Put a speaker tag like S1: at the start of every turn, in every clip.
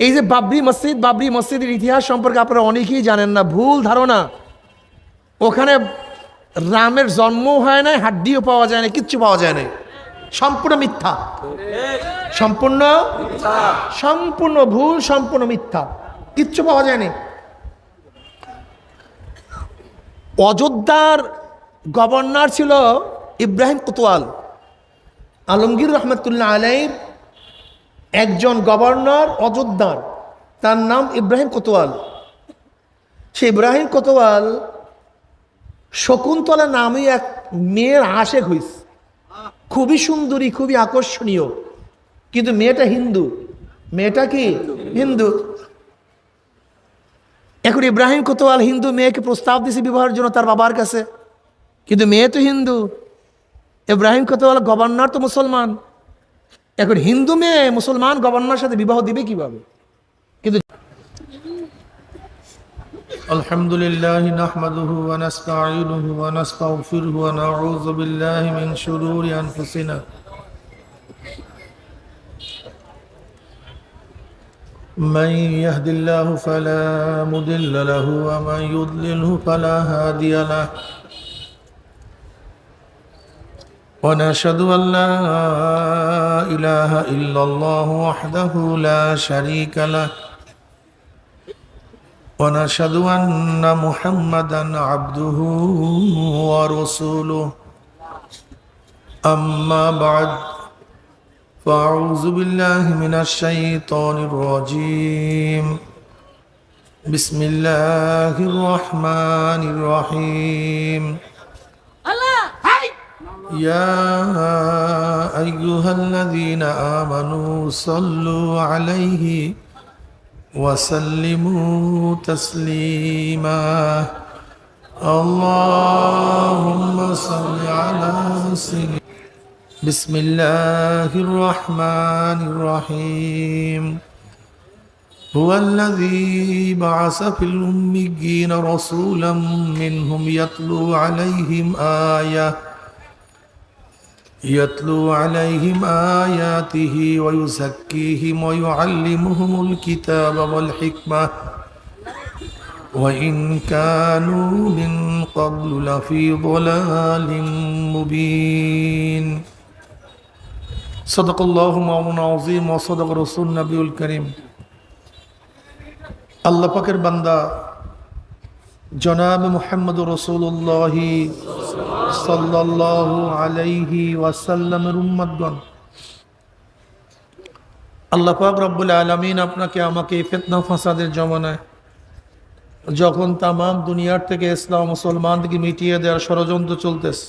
S1: এই যে বাবরি মসজিদের ইতিহাস সম্পর্কে আপনারা অনেকেই জানেন না, ভুল ধারণা। ওখানে রামের জন্ম হয় নাই, হাড্ডিও পাওয়া যায় না, কিচ্ছু পাওয়া যায় না, সম্পূর্ণ মিথ্যা, সম্পূর্ণ সম্পূর্ণ ভুল, সম্পূর্ণ মিথ্যা, কিচ্ছু পাওয়া যায়নি। অযোধ্যার গভর্নর ছিল ইব্রাহিম কোতোয়াল, আলমগীর রহমতুল্লাহ আলাইহির একজন গভর্নর অযোধ্যার, তার নাম ইব্রাহিম কোতোয়াল। সে ইব্রাহিম কোতোয়াল শকুন্তলা নামে এক মেয়ের আশেক হইস, খুবই সুন্দরী, খুবই আকর্ষণীয়, কিন্তু মেয়েটা হিন্দু। মেয়েটা কি হিন্দু। এখন ইব্রাহিম কোতোয়াল হিন্দু মেয়েকে প্রস্তাব দিয়েছে বিবাহের জন্য তার বাবার কাছে, কিন্তু মেয়ে তো হিন্দু। ইব্রাহিম কোতোয়াল গভর্নর তো মুসলমান, এখন হিন্দু মেয়ে মুসলমান গভর্নরের সাথে বিবাহ দিবে কিভাবে? কিন্তু
S2: আলহামদুলিল্লাহ নাহমাদুহু ওয়া নাস্তাঈনুহু ওয়া নাস্তাগফিরুহু ওয়া নাউযু বিল্লাহি মিন শুরুরি আনফুসিনা মান ইয়াহদিল্লাহু ফালা মুদিল্লা লাহু ওয়া মান ইউদ্লিলহু ফালা হাদিয়া লাহু ওয়া নাশহাদু আন লা ইলাহা ইল্লাল্লাহু ওয়াহদাহু লা শারীকা লাহু ونشهد أن محمدا عبده ورسوله أما بعد فأعوذ بالله من الشيطان الرجيم بسم الله الرحمن الرحيم يا أيها الذين آمنوا صلوا عليه وسلموا تسليما اللهم صل على سيدنا بسم الله الرحمن الرحيم هو الذي بعث في الأميين رسولا منهم يتلو عليهم آياته ويزكيهم ويعلمهم الكتاب والحكمة وإن كانوا من قبل لفي ضلال مبين صدق الله مولانا العظيم وصدق رسول النبي الكريم আল্লাহ পাকের বান্দা জনাব মুহাম্মদ রাসূলুল্লাহ সাল্লাল্লাহু আলাইহি ওয়াসাল্লামের উম্মতগণ, আল্লাহ পাক রব্বুল আলামিন আপনাকে আমাকে ফিতনা ফাসাদের জমানায় যখন তাম দুনিয়ার থেকে ইসলাম মুসলমানদেরকে মিটিয়ে দেওয়ার ষড়যন্ত্র চলতেছে,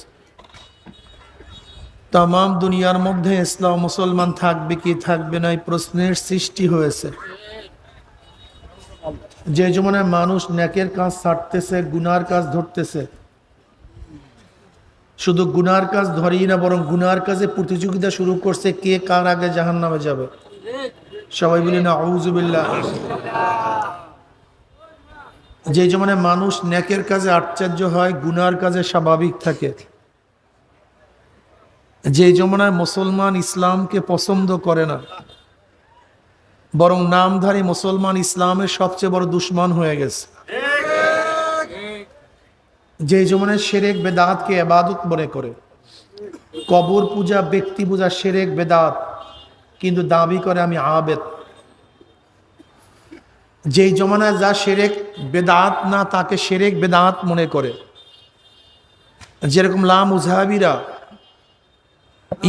S2: তাম দুনিয়ার মধ্যে ইসলাম মুসলমান থাকবে কি থাকবে না এই প্রশ্নের সৃষ্টি হয়েছে। যে জমানায় মানুষ নেকের কাজ ছাড়তেছে, গুনার কাজ ধরতেছে, শুধু গুনার কাজ ধরেই না বরং গুনার কাজে প্রতিযোগিতা শুরু করছে, কে কার আগে জাহান্নামে যাবে। সবাই বলি না আউযু বিল্লাহ। যে জমানায় মানুষ নেকের কাজে আশ্চর্য হয়, গুনার কাজে স্বাভাবিক থাকে, যে জমানায় মুসলমান ইসলামকে পছন্দ করে না বরং নামধারী মুসলমান ইসলামের সবচেয়ে বড় দুশ্মন হয়ে গেছে, যে জমানায় শিরক বেদাতকে ইবাদত মনে করে, কবর পূজা, ব্যক্তি পূজা শিরক বেদাত, কিন্তু দাবি করে আমি আবেদ। যেই জমানায় যা শিরক বেদাত না তাকে শিরক বেদাত মনে করে, যেরকম লা মুযহাবিরা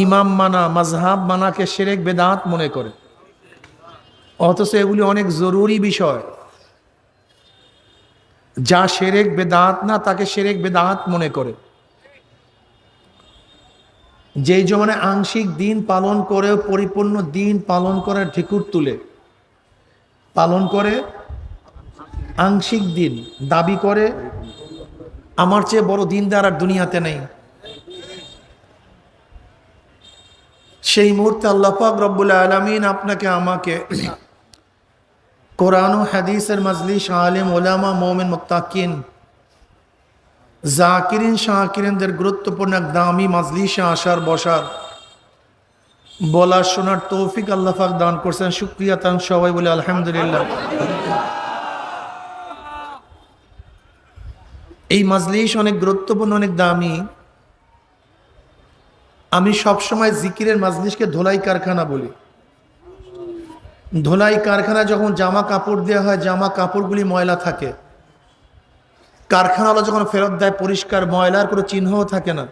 S2: ইমাম মানা মাযহাব মানাকে শিরক বেদাত মনে করে, অথচ এগুলি অনেক জরুরি বিষয়। যা শিরক বেদাত না তাকে শিরক বেদাত মনে করে। যেই জমানায় আংশিক দিন পালন করেও পরিপূর্ণ দিন পালন করার ঢেকুর তুলে, পালন করে আংশিক দিন, দাবি করে আমার চেয়ে বড় দিনদার আর দুনিয়াতে নেই, সেই মুহূর্তে আল্লাহ পাক রব্বুল আলামিন আপনাকে আমাকে কোরআন ও হাদিসের মজলিস, আলেম ওলামা, মুমিন, মুত্তাকিন, জাকিরিন শাকিরিনদের গুরুত্বপূর্ণ এক দামি মজলিসে আসার বসার বলার শোনার তৌফিক আল্লাহ পাক দান করছেন, শুকরিয়া তান সবাই বলে আলহামদুলিল্লাহ। এই মাজলিস অনেক গুরুত্বপূর্ণ, অনেক দামি। আমি সবসময় জিকিরের মাজলিসকে ধোলাই কারখানা বলি। ধোলাই কারখানা যখন জামা কাপড় দেওয়া হয়, জামা কাপড়গুলি ময়লা থাকে, কারখানাওয়ালা যখন ফেরত দেয় পরিষ্কার, ময়লার কোনো চিহ্নও থাকে না।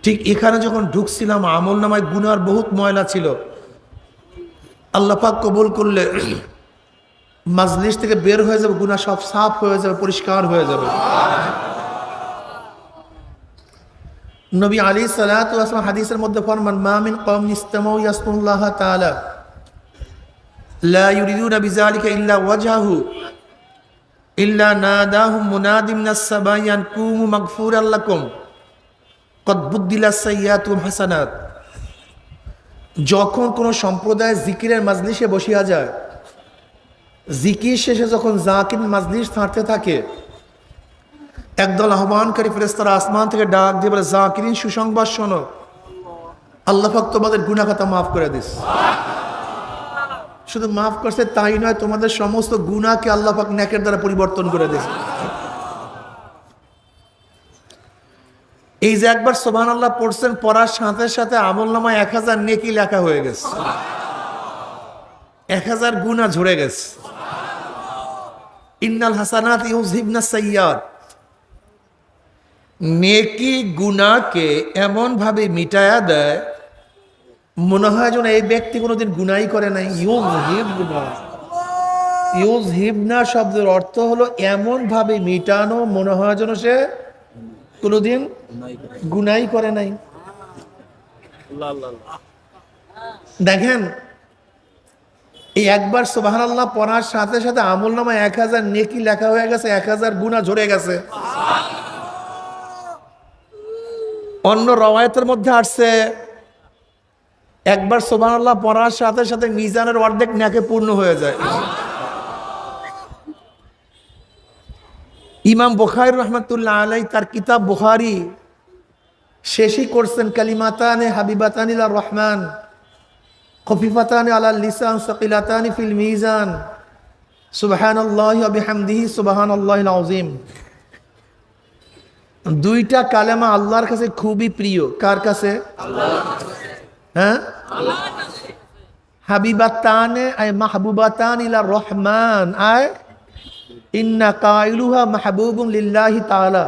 S2: ঠিক এখানে যখন ঢুকছিলাম আমল নামায় গুনার বহুত ময়লা ছিল। আল্লাহ পাক কবুল করলে মাজলিস থেকে বের হয়ে যাবে, গুনাহ সব সাফ হয়ে যাবে, পরিষ্কার হয়ে যাবে। নবী আলাইহিস সালাতু ওয়াস সালাম হাদিসের মধ্যে ফরমান, মা মিন কওমিন ইসতামাউ ইয়াসকুল্লাহ তাআলা লা ইউরিদুনা বিযালিকা ইল্লা ওয়াজহাহু ইল্লা নাদাহুম মুনাদিম মিনাস সামাইয়ান কুমু মাগফুরাল লাকুম কদ বুদ্দিলাস সাইয়্যাতুম হাসানাত। যখন কোনো সম্প্রদায় জিকিরের মাজলিসে বসিয়া যায়, জিকির শেষে যখন জাকির মাজলিস ছাড়তে থাকে, একদল আহ্বানকারী ফেরেশতারা আসমান থেকে ডাক দিয়ে বলে, জাকিরিন সুসংবাদ শোনো, আল্লাহ পাক তোমাদের গুনাহ খাতা মাফ করে দিস। শুধু মাফ করছে তাই নয়, তোমাদের সমস্ত গুনাহকে আল্লাহ পাক নেকের দ্বারা পরিবর্তন করে দিস। এই যে একবার সুবহানাল্লাহ পড়ছেন, পড়ার সাথে সাথে আমলনামায় 1000 নেকি লেখা হয়ে গেছে, 1000 গুনাহ ঝরে গেছে। ইন্নাল হাসানাত ইউযহিবনাস সাইয়্যাত। নেকি গুনাহকে এমন ভাবে মিটায়া দেয়, মনে হয় যেন এই ব্যক্তি কোনোদিন গুনাহই করে নাই। ইউযহিবনা শব্দের অর্থ হলো এমন ভাবে মিটানো, মনে হয় যেন সে কোনোদিন গুনাহই করে নাই। দেখেন, এই একবার সুবহানাল্লাহ পড়ার সাথে সাথে আমলনামায় 1000 নেকি লেখা হয়ে গেছে, 1000 গুনাহ ঝরে গেছে। অন্য রওয়ায়াতের মধ্যে আসছে, একবার সুবহানাল্লাহ পড়ার সাথে সাথে মিজানের অর্ধেক নেকি পূর্ণ হয়ে যায়। ইমাম বুখারী রাহমাতুল্লাহ আলাইহি তার কিতাব বুখারী শেষই করছেন, কালিমাতানে হাবিবাতানি ইলার রহমান খফিফাতানি আলাল লিসান সাকিলাতানি ফিল মিজান সুবহানাল্লাহি ওয়া বিহামদিহি সুবহানাল্লাহিল আযীম। দুইটা কালেমা আল্লাহর কাছে খুবই প্রিয়। কার কাছে? হ্যাঁ, হাবিবাতানে আয় মাহবুবাতান ইলার রহমান আয় ইন্না কাইলুহা মাহবুবুন লিল্লাহি তাআলা।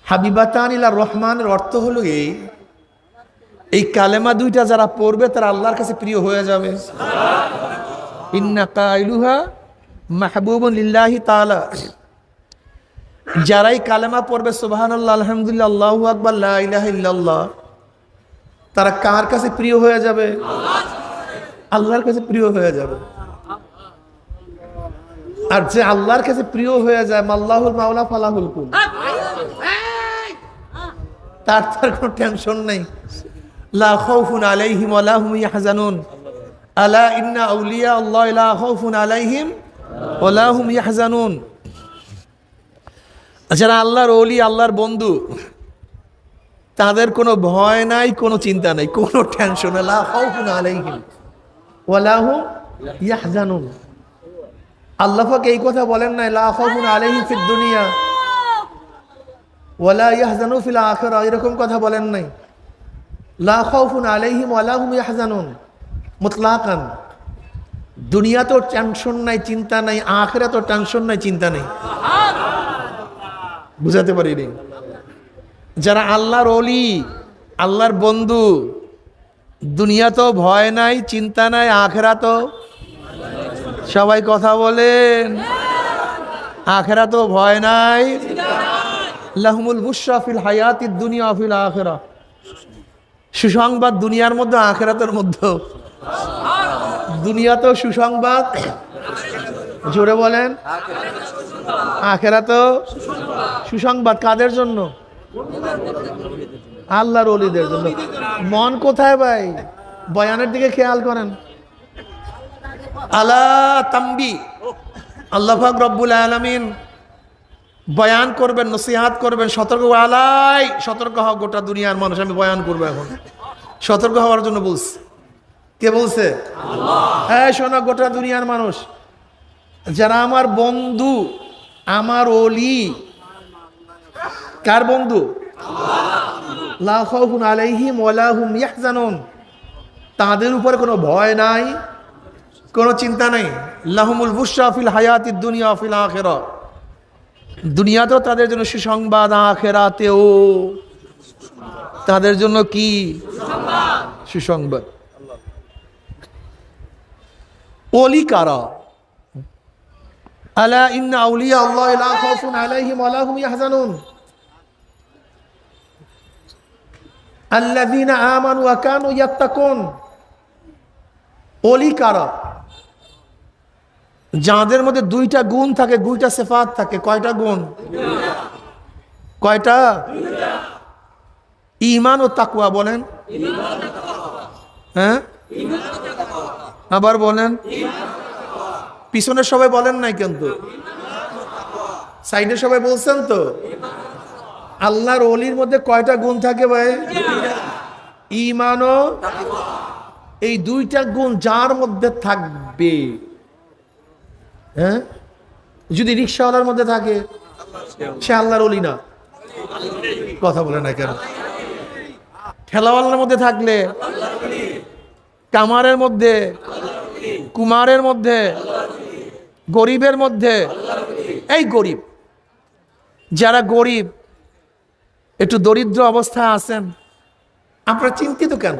S2: হাবিবাতান ইলার রহমানের অর্থ হলো এই কালেমা দুইটা যারা পড়বে তারা আল্লাহর কাছে প্রিয় হয়ে যাবে। ইন্না কাইলুহা মাহবুবুন লিল্লাহি তাআলা। যারাই কালেমা পড়বে সুবহানাল্লাহ, আলহামদুলিল্লাহ, আল্লাহু আকবার, লা ইলাহা ইল্লাল্লাহ, তারা কার কাছে প্রিয় হয়ে যাবে? আল্লাহর কাছে প্রিয় হয়ে যাবে। আর যে আল্লাহর কাছে প্রিয় হয়ে যায়, আল্লাহুল মাওলা ফালাহুল কুল, তার কোনো টেনশন নেই। লা খাউফুন আলাইহিম ওয়া লা হুম ইয়াহজানুন আলা ইন্না আউলিয়া আল্লাহ লা খাউফুন আলাইহিম ওয়া লা হুম ইয়াহজানুন। যারা আল্লাহর ওলি, আল্লাহর বন্ধু, তাদের কোনো ভয় নাই, কোনো চিন্তা নাই, কোনো টেনশন নাই। লা খাউফুন আলাইহিম ওয়া লা হুম ইয়াহজানুন। আল্লাহ পাক এই কথা বলেন নাই, লা খাউফুন আলাইহিম ফিদ দুনিয়া ওয়া লা ইয়াহজানু ফিল আখিরাহ, এরকম কথা বলেন নাই। লা খাউফুন আলাইহিম ওয়া লা হুম ইয়াহজানুন মুতলাকান। দুনিয়াতেও টেনশন নাই, চিন্তা নাই, আখিরাতেও টেনশন নাই, চিন্তা নাই। বুঝাতে পারিনি? যারা আল্লাহর ওলি, আল্লাহর বন্ধু, দুনিয়াতেও ভয় নাই, চিন্তা নাই, আখিরাতেও, সবাই কথা বলেন, আখিরাতেও ভয় নাই। লাহুমুল বুশরা ফিল হায়াতিদ দুনিয়া ওয়া ফিল আখিরাহ। সুসংবাদ দুনিয়ার মধ্যে, আখিরাতের মধ্যে। দুনিয়াতেও সুসংবাদ, জোরে বলেন, আখিরাতেও সুসংবাদ। কাদের জন্য? আল্লাহর ওলিদের জন্য। মন কোথায় ভাই? বয়ানের দিকে খেয়াল করেন। আলা তাম্বি, আল্লাহ পাক রব্বুল আলামিন বয়ান করবেন, নসিহাত করবেন, সতর্ক আলাই, সতর্ক হও গোটা দুনিয়ার মানুষ, আমি বয়ান করবো এখন।
S1: সতর্ক হওয়ার জন্য বলছে। কে বলছে? হ্যাঁ, শোনো গোটা দুনিয়ার মানুষ, যারা আমার বন্ধু, আমার ওলি, কার বন্ধু? লা খাউফুন আলাইহিম ওয়ালা হুম ইয়াহজানুন, তাদের উপরে কোনো ভয় নাই, কোনো চিন্তা নাই। লাহুমুল বুশরা ফিল হায়াতিদ দুনিয়া ফিল আখিরাহ, দুনিয়াতেও তাদের জন্য সুসংবাদ, আখিরাতেও তাদের জন্য কি সুসংবাদ। ওলি কারা? আলা ইন্না আউলিয়া আল্লাহ লা খাউফুন আলাইহিম ওয়ালা হুম ইয়াহজানুন আল্লাযীনা আমানু ওয়া কানু ইয়াত্তাকুন। ওলি কারা? যাদের মধ্যে দুইটা গুণ থাকে, দুইটা সিফাত থাকে। কয়টা গুণ? কয়টা? ঈমান ও তাকওয়া। বলেন। হ্যাঁ, আবার বলেন। পিছনে সবাই বলেন নাই কিন্তু, সাইডে সবাই বলছেন তো। আল্লাহর ওলির মধ্যে কয়টা গুণ থাকে ভাই? ঈমান ও, এই দুইটা গুণ যার মধ্যে থাকবে, হ্যাঁ, যদি রিকশাওয়ালার মধ্যে থাকে সে আল্লাহর ওলি না। কথা বলে না কেন? ঠেলাওয়ালার মধ্যে থাকলে, কামারের মধ্যে, কুমারের মধ্যে, গরিবের মধ্যে, এই গরিব, যারা গরিব, একটু দরিদ্র অবস্থায় আছেন, আপনারা চিন্তিত কেন?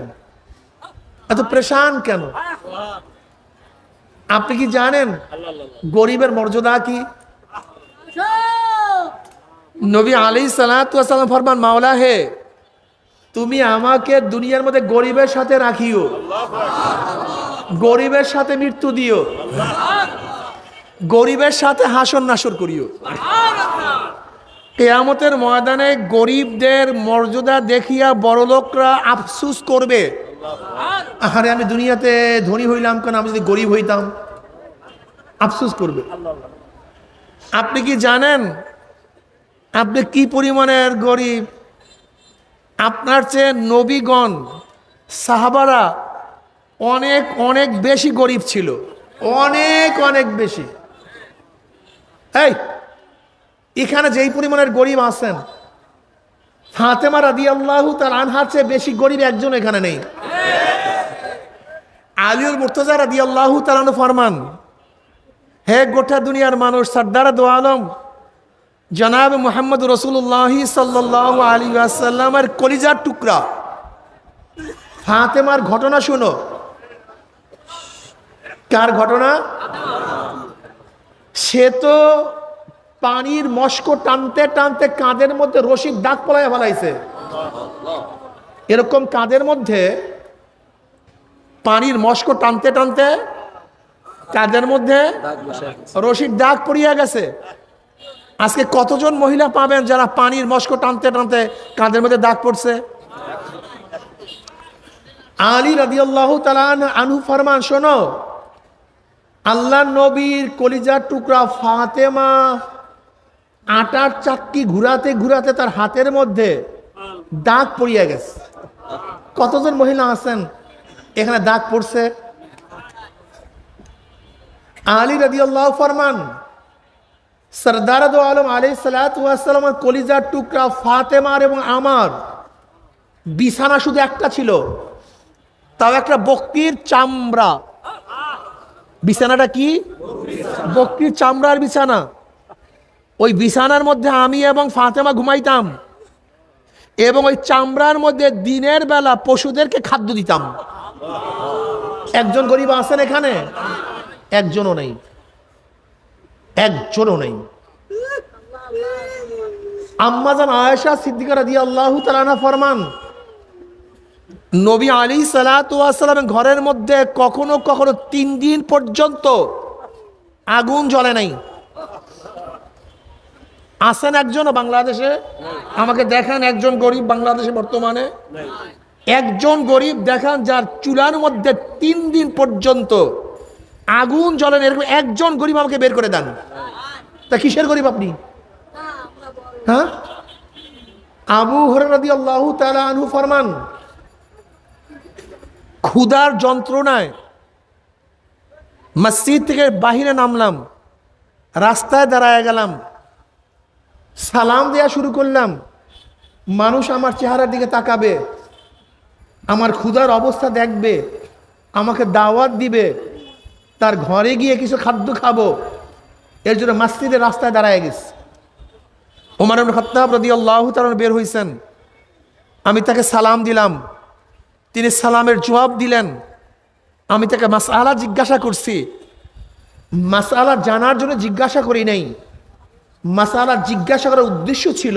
S1: এত পেরেশান কেন? আপনি কি জানেন গরিবের মর্যাদা কি? নবী আলাইহিস সালাতু ওয়াস সালাম ফরমান, মাওলা হে, তুমি আমাকে দুনিয়ার মধ্যে গরিবের সাথে রাখিও, গরিবের সাথে মৃত্যু দিও, গরিবের সাথে হাসর নাসর করিও। কিয়ামতের ময়দানে গরিবদের মর্যাদা দেখিয়া বড়লোকরা আফসোস করবে, আরে আমি দুনিয়াতে ধনী হইলাম কেন, আমি যদি গরিব হইতাম। আফসোস করবে। আপনি কি জানেন আপনি কি পরিমাণের গরিব? আপনার চেয়ে নবীগণ, সাহাবারা অনেক অনেক বেশি গরিব ছিল, অনেক অনেক বেশি। এই এখানে যেই পরিমাণের গরিব আছেন, ফাতেমা রাদিয়াল্লাহু তাআলা আনহার চেয়ে বেশি গরিব একজন এখানে নেই। আলীউল মুর্তজা রাদিয়াল্লাহু তাআলা আনহু ফরমান, হে গোটা দুনিয়ার মানুষ, সরদার দো আলম জনাব মুহাম্মদ রাসূলুল্লাহ সাল্লাল্লাহু আলাইহি ওয়াসাল্লামের কলিজার টুকরা ফাতেমার ঘটনা শুনো। কার ঘটনা? সে তো পানির মস্ক টানতে টানতে কাঁধের মধ্যে রশির দাগ পলাইয়া ফেলাইছে। এরকম কাঁধের মধ্যে পানির মস্ক টানতে টানতে কাঁধের মধ্যে রশির দাগ পড়িয়া গেছে। আজকে কতজন মহিলা পাবেন যারা পানির মস্ক টানতে টানতে কাঁধের মধ্যে দাগ পড়ছে? আলী রাদিয়াল্লাহু তাআলা আনহু ফরমান, শোনো, আল্লাহ নবীর কলিজার টুকরা ফাতেমা আটার চাক্কি ঘুরাতে ঘুরাতে তার হাতের মধ্যে দাগ পড়িয়া গেছে। কতজন মহিলা আছেন এখানে দাগ পড়ছে? আলী রাদিয়াল্লাহু ফরমান, সরদার দো আলম আলাইহিস সালাতু ওয়াস সালামের কলিজার টুকরা ফাতেমার এবং আমার বিছানা শুধু একটা ছিল, তাও একটা বকরির চামড়া। বিছানাটা কি? বকরির চামড়ার বিছানা। ওই বিছানার মধ্যে আমি এবং ফাতেমা ঘুমাইতাম, এবং ওই চামড়ার মধ্যে দিনের বেলা পশুদেরকে খাদ্য দিতাম। একজন গরিব আছেন এখানে? একজনও নেই, একজনও নেই। আম্মাজান আয়েশা সিদ্দিকা রাদিয়াল্লাহু তাআলা আনহা ফরমান, নবী আলাইহিস সালাতু ওয়াস সালামের ঘরের মধ্যে কখনো কখনো 3 দিন পর্যন্ত আগুন জ্বলে নাই। আছেন একজনও বাংলাদেশে? আমাকে দেখান একজন গরিব বাংলাদেশে বর্তমানে, একজন গরিব দেখান যার চুলার মধ্যে 3 দিন পর্যন্ত আগুন জ্বলে না, এরকম একজন গরিব আমাকে বের করে দেন। তা কিসের গরিব আপনি? হ্যাঁ, আবু হুরায়রা রাদিয়াল্লাহু তাআলা আনহু ফরমান, ক্ষুধার যন্ত্রণায় মসজিদ থেকে বাহিরে নামলাম, রাস্তায় দাঁড়ায় গেলাম, সালাম দেয়া শুরু করলাম। মানুষ আমার চেহারার দিকে তাকাবে, আমার ক্ষুধার অবস্থা দেখবে, আমাকে দাওয়াত দিবে, তার ঘরে গিয়ে কিছু খাদ্য খাবো, এর জন্য মসজিদের রাস্তায় দাঁড়ায় গেছে। ওমর ইবনে খাত্তাব রাদিয়াল্লাহু তাআলা বের হইছেন, আমি তাকে সালাম দিলাম, তিনি সালামের জবাব দিলেন। আমি তাকে মাসআলা জিজ্ঞাসা করছি, মাসআলা জানার জন্য জিজ্ঞাসা করি নাই, মাসআলা জিজ্ঞাসা করার উদ্দেশ্য ছিল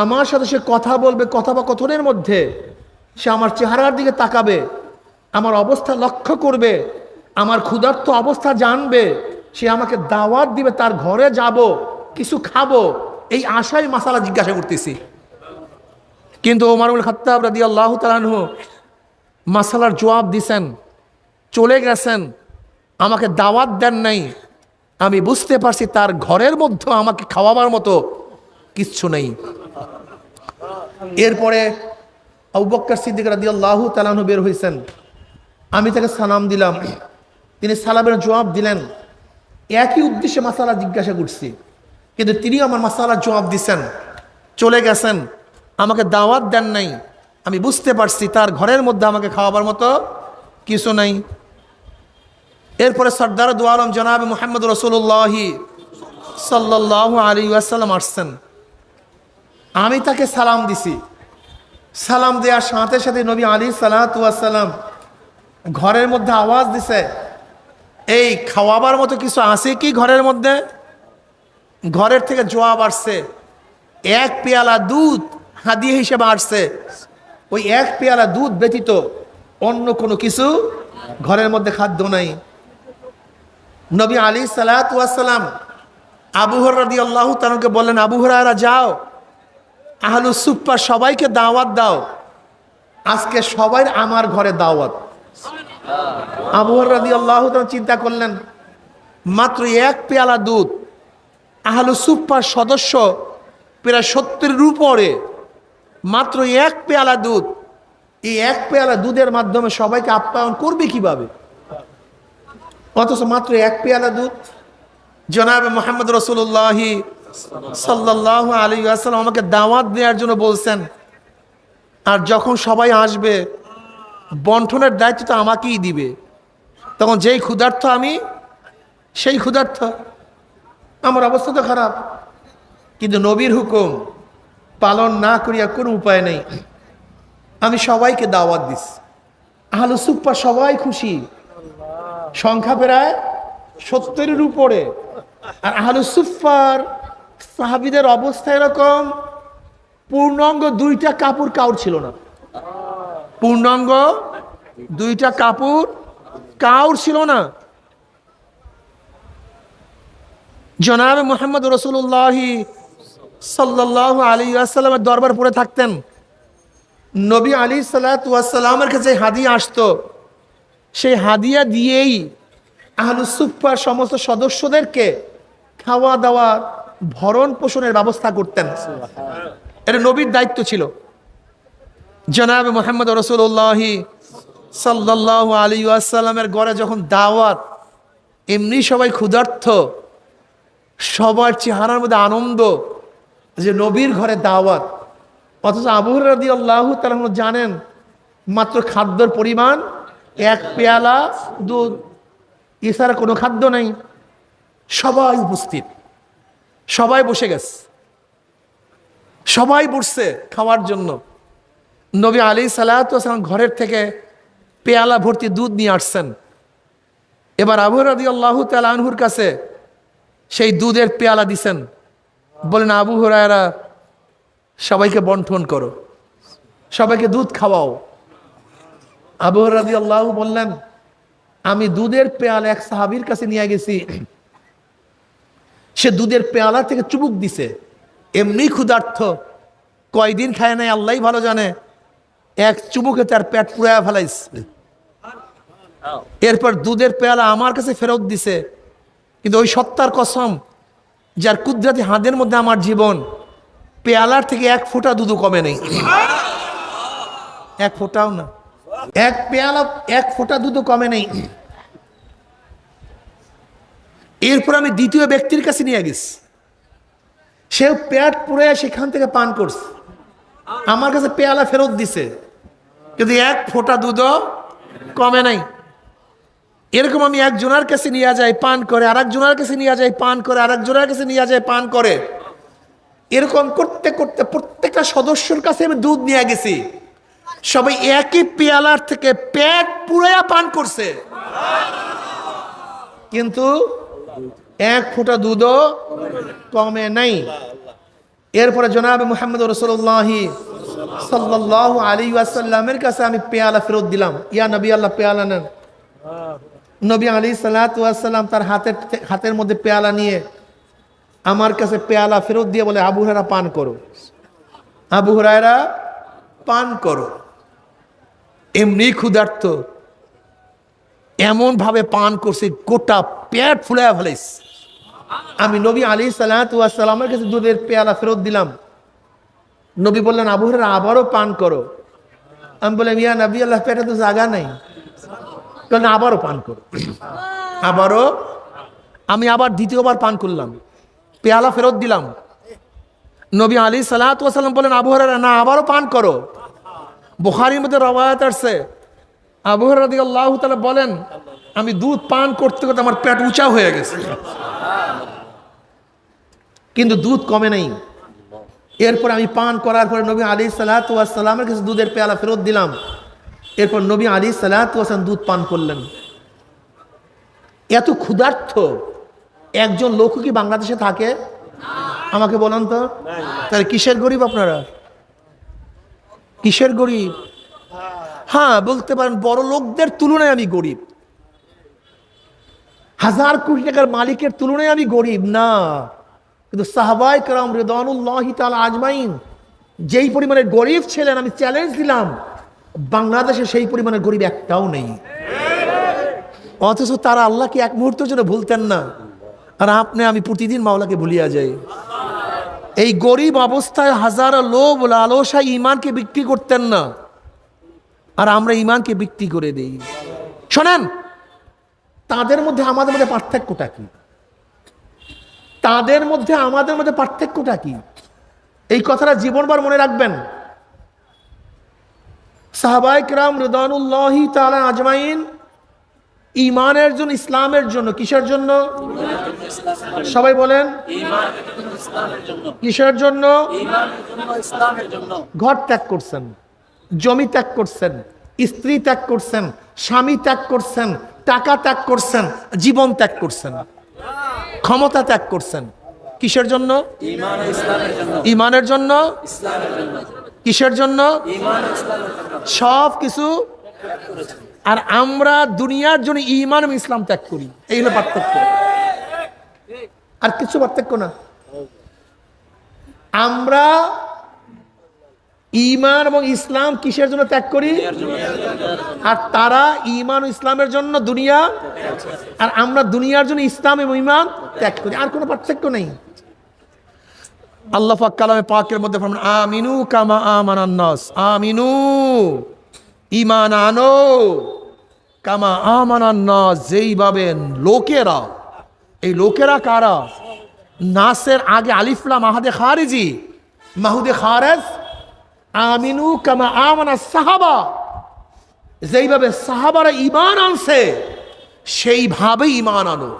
S1: আমার সাথে সে কথা বলবে, কথোপকথনের মধ্যে সে আমার চেহারার দিকে তাকাবে, আমার অবস্থা লক্ষ্য করবে, আমার ক্ষুধার্ত অবস্থা জানবে, সে আমাকে দাওয়াত দিবে, তার ঘরে যাব, কিছু খাবো, এই আশায় মাসআলা জিজ্ঞাসা করতেছি। কিন্তু ওমর ইবনে খাত্তাব রাদিয়াল্লাহু তাআলা আনহু মাসআলার জবাব দিছেন, চলে গেছেন, আমাকে দাওয়াত দেন নাই। আমি বুঝতে পারছি তার ঘরের মধ্যে আমাকে খাওয়াবার মতো কিচ্ছু নেই। এরপরে আবু বকর সিদ্দিক রাদিয়াল্লাহু তাআলা আনহু বের হইছেন, আমি তাকে সালাম দিলাম, তিনি সালামের জবাব দিলেন। একই উদ্দেশ্যে মাসআলা জিজ্ঞাসা করছি, কিন্তু তিনি আমার মাসআলার জবাব দিছেন, চলে গেছেন, আমাকে দাওয়াত দেন নাই। আমি বুঝতে পারছি তার ঘরের মধ্যে আমাকে খাওয়াবার মতো কিছু নাই। এরপরে সরদার দু আলম জনাব মুহাম্মদ রাসূলুল্লাহ সাল্লাল্লাহু আলাইহি ওয়াসাল্লাম আসছেন, আমি তাকে সালাম দিছি। সালাম দেওয়ার সাথে সাথে নবী আলাইহিস সালাতু ওয়াস সালাম ঘরের মধ্যে আওয়াজ দিছে, এই খাওয়াবার মতো কিছু আছে কি ঘরের মধ্যে? ঘরের থেকে জবাব আসছে, এক পেয়ালা দুধ হাদিয়া হিসেবে আসছে, ওই এক পেয়ালা দুধ ব্যতীত অন্য কোনো কিছু ঘরের মধ্যে খাদ্য নাই। নবী আলাইহিস সালাতু ওয়াস সালাম আবু হুরায়রা রাদিয়াল্লাহু তাআলাকে বললেন, আবু হুরায়রা যাও, আহলুস সুফফা সবাইকে দাওয়াত দাও, আজকে সবাই আমার ঘরে দাওয়াত। আবু হুরায়রা রাদিয়াল্লাহু তাআলা চিন্তা করলেন, মাত্র এক পেয়ালা দুধ, আহলুস সুফফার সদস্য প্রায় 70-এর উপরে, মাত্র এক পেয়ালা দুধ, এই এক পেয়ালা দুধের মাধ্যমে সবাইকে আপ্যায়ন করবে কিভাবে? অথচ মাত্র এক পেয়ালা দুধ। জনাবে মুহাম্মদ রাসূলুল্লাহ সাল্লাল্লাহু আলাইহি ওয়াসাল্লাম আমাকে দাওয়াত দেওয়ার জন্য বলছেন, আর যখন সবাই আসবে বন্টনের দায়িত্ব তো আমাকেই দিবে, তখন যেই ক্ষুধার্ত আমি সেই ক্ষুধার্ত, আমার অবস্থা তো খারাপ। কিন্তু নবীর হুকুম পালন না করিয়া কোনো উপায় নেই, আমি সবাইকে দাওয়াত দিস। আহলুস সুফফা সবাই খুশি, সংখ্যা প্রায় 70-এর উপরে। আর আহলুস সুফফার সাহাবীদের অবস্থা এরকম, পূর্ণাঙ্গ 2টা কাপড় কাউর ছিল না, পূর্ণাঙ্গ 2টা কাপড় কাউর ছিল না। জনাবে মুহাম্মদ রাসূলুল্লাহ সাল্লাল্লাহু আলাইহি ওয়াসাল্লামের দরবার পড়ে থাকতেন। নবী আলাইহিস সালাতু ওয়াস সালামের কাছে হাদিয়া আসতো, সেই হাদিয়া দিয়েই আহলুস সুফফার সমস্ত সদস্যদেরকে খাওয়া দাওয়া ভরণ পোষণের ব্যবস্থা করতেন। এটা নবীর দায়িত্ব ছিল। জনাবে মুহাম্মদ রাসূলুল্লাহ সাল্লাল্লাহু আলাইহি ওয়াসাল্লামের ঘরে যখন দাওয়াত, এমনি সবাই ক্ষুধার্ত, সবার চেহারার মধ্যে আনন্দ যে নবীর ঘরে দাওয়াত। অথচ আবু হুরায়রা রাদিয়াল্লাহু তাআলা জানেন মাত্র খাদ্যের পরিমাণ এক পেয়ালা দুধ, এছাড়া কোনো খাদ্য নেই। সবাই উপস্থিত, সবাই বসে গেছে, সবাই বসছে খাওয়ার জন্য। নবী আলাইহিস সালাতু ওয়াস সালাম ঘরের থেকে পেয়ালা ভর্তি দুধ নিয়ে আসছেন। এবার আবু হুরায়রা রাদিয়াল্লাহু তাআলা আনহুর কাছে সেই দুধের পেয়ালা দিছেন, বলেন, আবু হুরায়রা সবাইকে বন্টন করো, সবাইকে দুধ খাওয়াও। আবু হুরায়রা রাদিয়াল্লাহু বললেন, আমি দুধের পেয়ালা এক সাহাবীর কাছে নিয়ে গেছি, সে দুধের পেয়ালা থেকে চুমুক দিছে, এমনি ক্ষুধার্ত, কয়দিন খায় নাই আল্লাহই ভালো জানে, এক চুমুকে তার পেট পুরায়া ফেলাইছে। এরপর দুধের পেয়ালা আমার কাছে ফেরত দিছে, কিন্তু ওই সত্তার কসম যার কুদরতি হাতের মধ্যে আমার জীবন, পেয়ালার থেকে এক ফোঁটা দুধ কমে নেই, এক ফোঁটাও না।
S2: এক পেয়ালা এক ফোঁটা দুধও কমে নেই। এরপর আমি দ্বিতীয় ব্যক্তির কাছে নিয়ে গেছি, সেও পেট পুরে সেখান থেকে পান করছে, আমার কাছে পেয়ালা ফেরত দিছে, কিন্তু এক ফোঁটা দুধও কমে নাই। এরকম আমি একজনের কাছে নিয়ে যাই পান করে, আর একজনের কাছে নিয়ে যাই পান করে, আর একজনের কাছে নিয়ে যাই পান করে। এরকম করতে করতে প্রত্যেকটা সদস্যর কাছে আমি দুধ নিয়ে গেছি, সবাই একই পেয়ালার থেকে পেট পুরাইয়া পান করছে, কিন্তু এক ফোঁটা দুধও কমে নাই। এরপরে জনাব মুহাম্মদ রাসূলুল্লাহ সাল্লাল্লাহু আলাইহি ওয়াসাল্লামের কাছে আমি পেয়ালা ফেরত দিলাম, ইয়া নবী আল্লাহ পেয়ালা নেন। নবী আলাইহিস সালাতু ওয়াসসালাম তার হাতের মধ্যে পেয়ালা নিয়ে আমার কাছে পেয়ালা ফেরত দিয়ে বলে, আবু হুরায়রা পান করো, আবু হুরায়রা পান করো। এমনি ক্ষুধার্ত, এমন ভাবে পান করছে গোটা পেট ফুলাইয়া ফেলাইছে। আমি নবী আলাইহিস সালাতু ওয়াসসালামের কাছে দুধের পেয়ালা ফেরত দিলাম। নবী বললেন, আবু হুরায়রা আবারও পান করো। আমি বললাম, ইয়া নবী আল্লাহ, পেটে তো জায়গা নাই। বললেন, আবারও পান করো। আবারও আমি আবার দ্বিতীয়বার পান করলাম, পেয়ালা ফেরত দিলাম। নবী আলাইহিস সালাতু ওয়াসসালাম বলেন, আবু হুরায়রা না, আবারও পান করো। বুখারীর মধ্যে রওয়ায়াত আছে, আবু হুরায়রা রাদিয়াল্লাহু তাআলা বলেন, আমি দুধ পান করতে করতে আমার পেট উঁচা হয়ে গেছে, কিন্তু দুধ কমে নাই। এরপর আমি পান করার পরে নবী আলাইহিস সালাতু ওয়াসসালামের কাছে দুধের পেয়ালা ফেরত দিলাম। এরপর নবী আলাইহিস সালাতু ওয়াসসালাম দুধ পান করলেন। এত ক্ষুধার্ত একজন লোক কি বাংলাদেশে থাকে? আমাকে বলেন তো, তাহলে কিসের গরিব আপনারা? কিসের গরিব? হ্যাঁ, বলতে পারেন বড় লোকদের তুলনায় আমি গরিব, হাজার কোটি টাকার মালিকের তুলনায় আমি গরিব না। কিন্তু সাহাবায়ে কেরাম রিদওয়ানুল্লাহি তাআলা আজমাইন যেই পরিমাণে গরিব ছিলেন, আমি চ্যালেঞ্জ দিলাম, বাংলাদেশে সেই পরিমাণে গরিব একটাও নেই। অথচ তারা আল্লাহকে এক মুহূর্তের জন্য ভুলতেন না, আর আপনি আমি প্রতিদিন মাওলাকে ভুলিয়া যাই। এই গরিব অবস্থায় হাজারো লোভ লালসা ঈমানকে বিক্রি করতেন না, আর আমরা ঈমানকে বিক্রি করে দেই। শোনেন, তাদের মধ্যে আমাদের মধ্যে পার্থক্যটা কি? তাদের মধ্যে আমাদের মধ্যে পার্থক্যটা কি? এই কথাটা জীবনভর মনে রাখবেন। সাহাবায়ে কেরাম রিদওয়ানুল্লাহি তাআলা আজমাইন ঈমানের জন্য, ইসলামের জন্য, কিসের জন্য? সবাই বলেন, কিসের জন্য? ঘর ত্যাগ করছেন, জমি ত্যাগ করছেন, স্ত্রী ত্যাগ করছেন, স্বামী ত্যাগ করছেন, টাকা ত্যাগ করছেন, জীবন ত্যাগ করছেন, ক্ষমতা ত্যাগ করছেন। কিসের জন্য? ঈমানের জন্য। কিসের জন্য? সব কিছু। আর আমরা দুনিয়ার জন্য ঈমান এবং ইসলাম ত্যাগ করি। এই হলো পার্থক্য, আর কিছু পার্থক্য না। আমরা ঈমান এবং ইসলাম কিসের জন্য ত্যাগ করি? আর তারা ঈমান ও ইসলামের জন্য দুনিয়া, আর আমরা দুনিয়ার জন্য ইসলাম এবং ঈমান ত্যাগ করি। আর কোনো পার্থক্য নেই। আল্লাহ পাক কালামে পাকের মধ্যে ফরমান, আমিনু কামা আমানান নাস, আমিনু, ঈমান আনো, কামা আমানান নাস, যেইভাবে লোকেরা। এই লোকেরা কারা? নাসের আগে আলিফ লাম মাহাদে খারিজি, মাহুদে খারেজ। আমিনু কামা আমানাস সাহাবা, যেইভাবে সাহাবারা ঈমান আনছে সেইভাবে ঈমান আনো।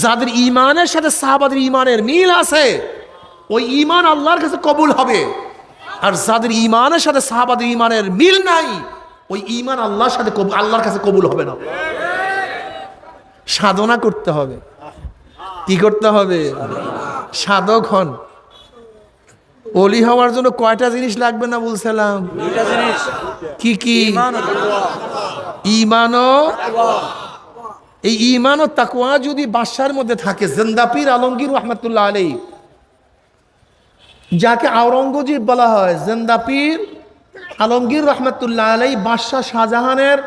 S2: যাদের ঈমানের সাথে সাহাবাদের ঈমানের মিল আছে, ওই ঈমান আল্লাহর কাছে কবুল হবে। আর যাদের ঈমানের সাথে সাহাবাদের ঈমানের মিল নাই, ওই ঈমান আল্লাহর সাথে আল্লাহর কাছে কবুল হবে না। সাধনা করতে হবে। কি করতে হবে? সাধক হন। ওলি হওয়ার জন্য কয়টা জিনিস লাগবে না বলছিলাম? কি কি? ঈমান ও এই ঈমান ও তাকওয়া যদি বাদশার মধ্যে থাকে, জিন্দা পীর আলমগীর রহমাতুল্লাহ আলাইহি, যাকে আওরঙ্গজেব বলা হয়, জিন্দা পীর আলমগীর রহমাতুল্লাহ আলাইহি বাদশাহ শাহজাহানের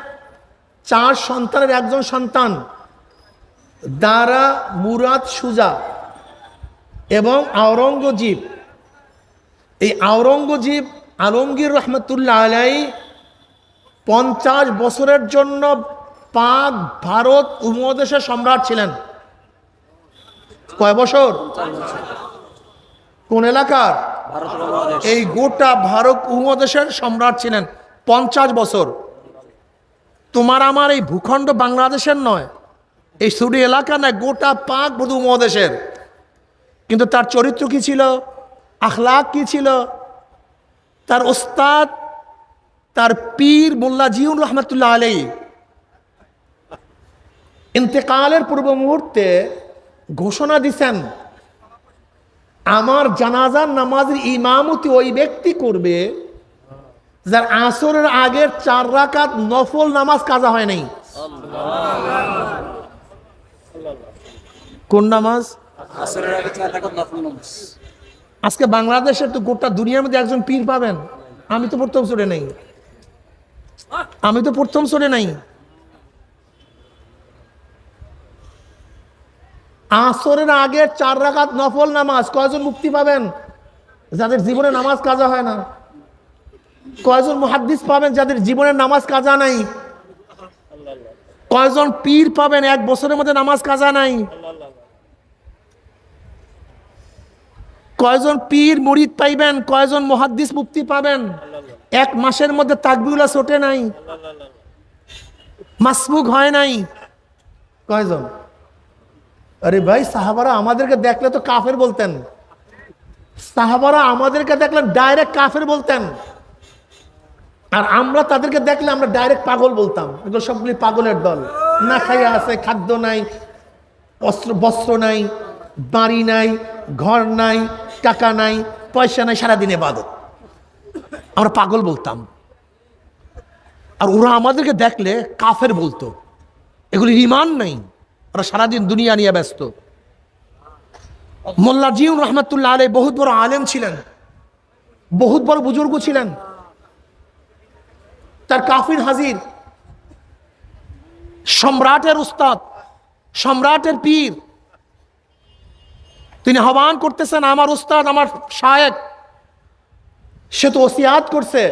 S2: 4 সন্তানের একজন সন্তান, দারা মুরাদ সুজা এবং আওরঙ্গজেব। এই আওরঙ্গজেব আলমগীর রহমাতুল্লাহ আলাইহি
S1: 50 বছরের জন্য পাক ভারত উপমহাদেশের সম্রাট ছিলেন। কয় বছর? কোন এলাকার? এই গোটা ভারত উপমহাদেশের সম্রাট ছিলেন 50 বছর। তোমার আমার এই ভূখণ্ড বাংলাদেশের নয়, এই শুধু এলাকা নয়, গোটা পাক উপমহাদেশের। কিন্তু তার চরিত্র কি ছিল, আখলাক কি ছিল, তার ওস্তাদ, তার পীর মোল্লা জিউন রহমতুল্লাহ আলাইহি ইন্তেকালের পূর্ব মুহূর্তে ঘোষণা দিছেন, আমার জানাজার নামাজের ইমামতি ওই ব্যক্তি করবে যার আসরের আগের 4 রাকাত নফল নামাজ কাজা হয় নাই। কোন নামাজ?
S3: আসরের আগে 4 রাকাত নফল নামাজ।
S1: আজকে বাংলাদেশের তো গোটা দুনিয়ার মধ্যে একজন পীর পাবেন। আমি তো প্রথম সরে নাই, আসরের আগে 4 রাকাত নফল নামাজ কয়জন মুক্তি পাবেন যাদের জীবনে নামাজ কাজা হয় না? কয়জন মুহাদ্দিস পাবেন যাদের জীবনের নামাজ কাজা নাই? কয়জন পীর পাবেন 1 বছরের মধ্যে নামাজ কাজা নাই? কয়জন পীর মুরিদ পাইবেন, কয়জন মুহাদ্দিস মুক্তি পাবেন 1 মাসের মধ্যে তাকবীরুল্লাহ ছোটে নাই, মাসবুক হয় নাই? কয়জন? আরে ভাই, সাহাবারা আমাদেরকে দেখলে তো কাফের বলতেন। সাহাবারা আমাদেরকে দেখলে ডাইরেক্ট কাফের বলতেন, আর আমরা তাদেরকে দেখলে আমরা ডাইরেক্ট পাগল বলতাম। এগুলো সবগুলি পাগলের দল। না খাইয়া আছে, খাদ্য নাই, বস্ত্র নাই, বাড়ি নাই, ঘর নাই, টাকা নাই, পয়সা নাই, সারাদিন ইবাদত। আমরা পাগল বলতাম, আর ওরা আমাদেরকে দেখলে কাফের বলতো। এগুলি ঈমান নাই, ওরা সারাদিন দুনিয়া নিয়ে ব্যস্ত। মোল্লা জিউন রহমতুল্লাহ আলাইহি বহুত বড় আলেম ছিলেন, বহুত বড় বুজুর্গ ছিলেন। তার কাফির হাজির, সম্রাটের উস্তাদ, সম্রাটের পীর। তিনি আহ্বান করতেছেন, আমার উস্তাদ, আমার শায়েখ, সে তো ওসিয়াত করছে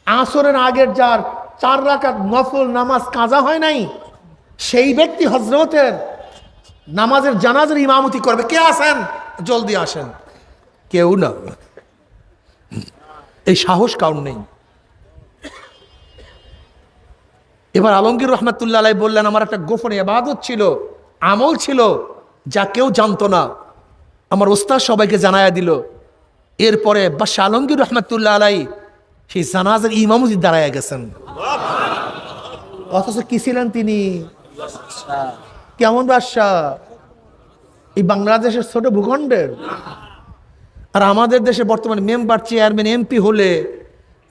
S1: আসরের আগের যার 4 রাকাত নফল নামাজ কাজা হয় নাই, সেই ব্যক্তি হযরতের নামাজের জানাজার ইমামতি করবে। কে আছেন? জলদি আসেন। কেউ না, এই সাহস কাউর নেই। এবার আলমগীর রহমতুল্লাহ আলাইহি বললেন, আমার একটা গোপন ইবাদত ছিল, আমল ছিল, যা কেউ জানতো না, আমার ওস্তাদ সবাইকে জানায়া দিল। এরপরে বাদশাহ আলমগীর রহমতুল্লাহ আলাইহি সেই জানাজার ইমামতি দাঁড়ায় গেছেন। অথচ কি ছিলেন তিনি? কেমন বাদশাহ? এই বাংলাদেশের ছোট ভূখণ্ডের। আর আমাদের দেশে বর্তমানে মেম্বার, চেয়ারম্যান, এমপি হলে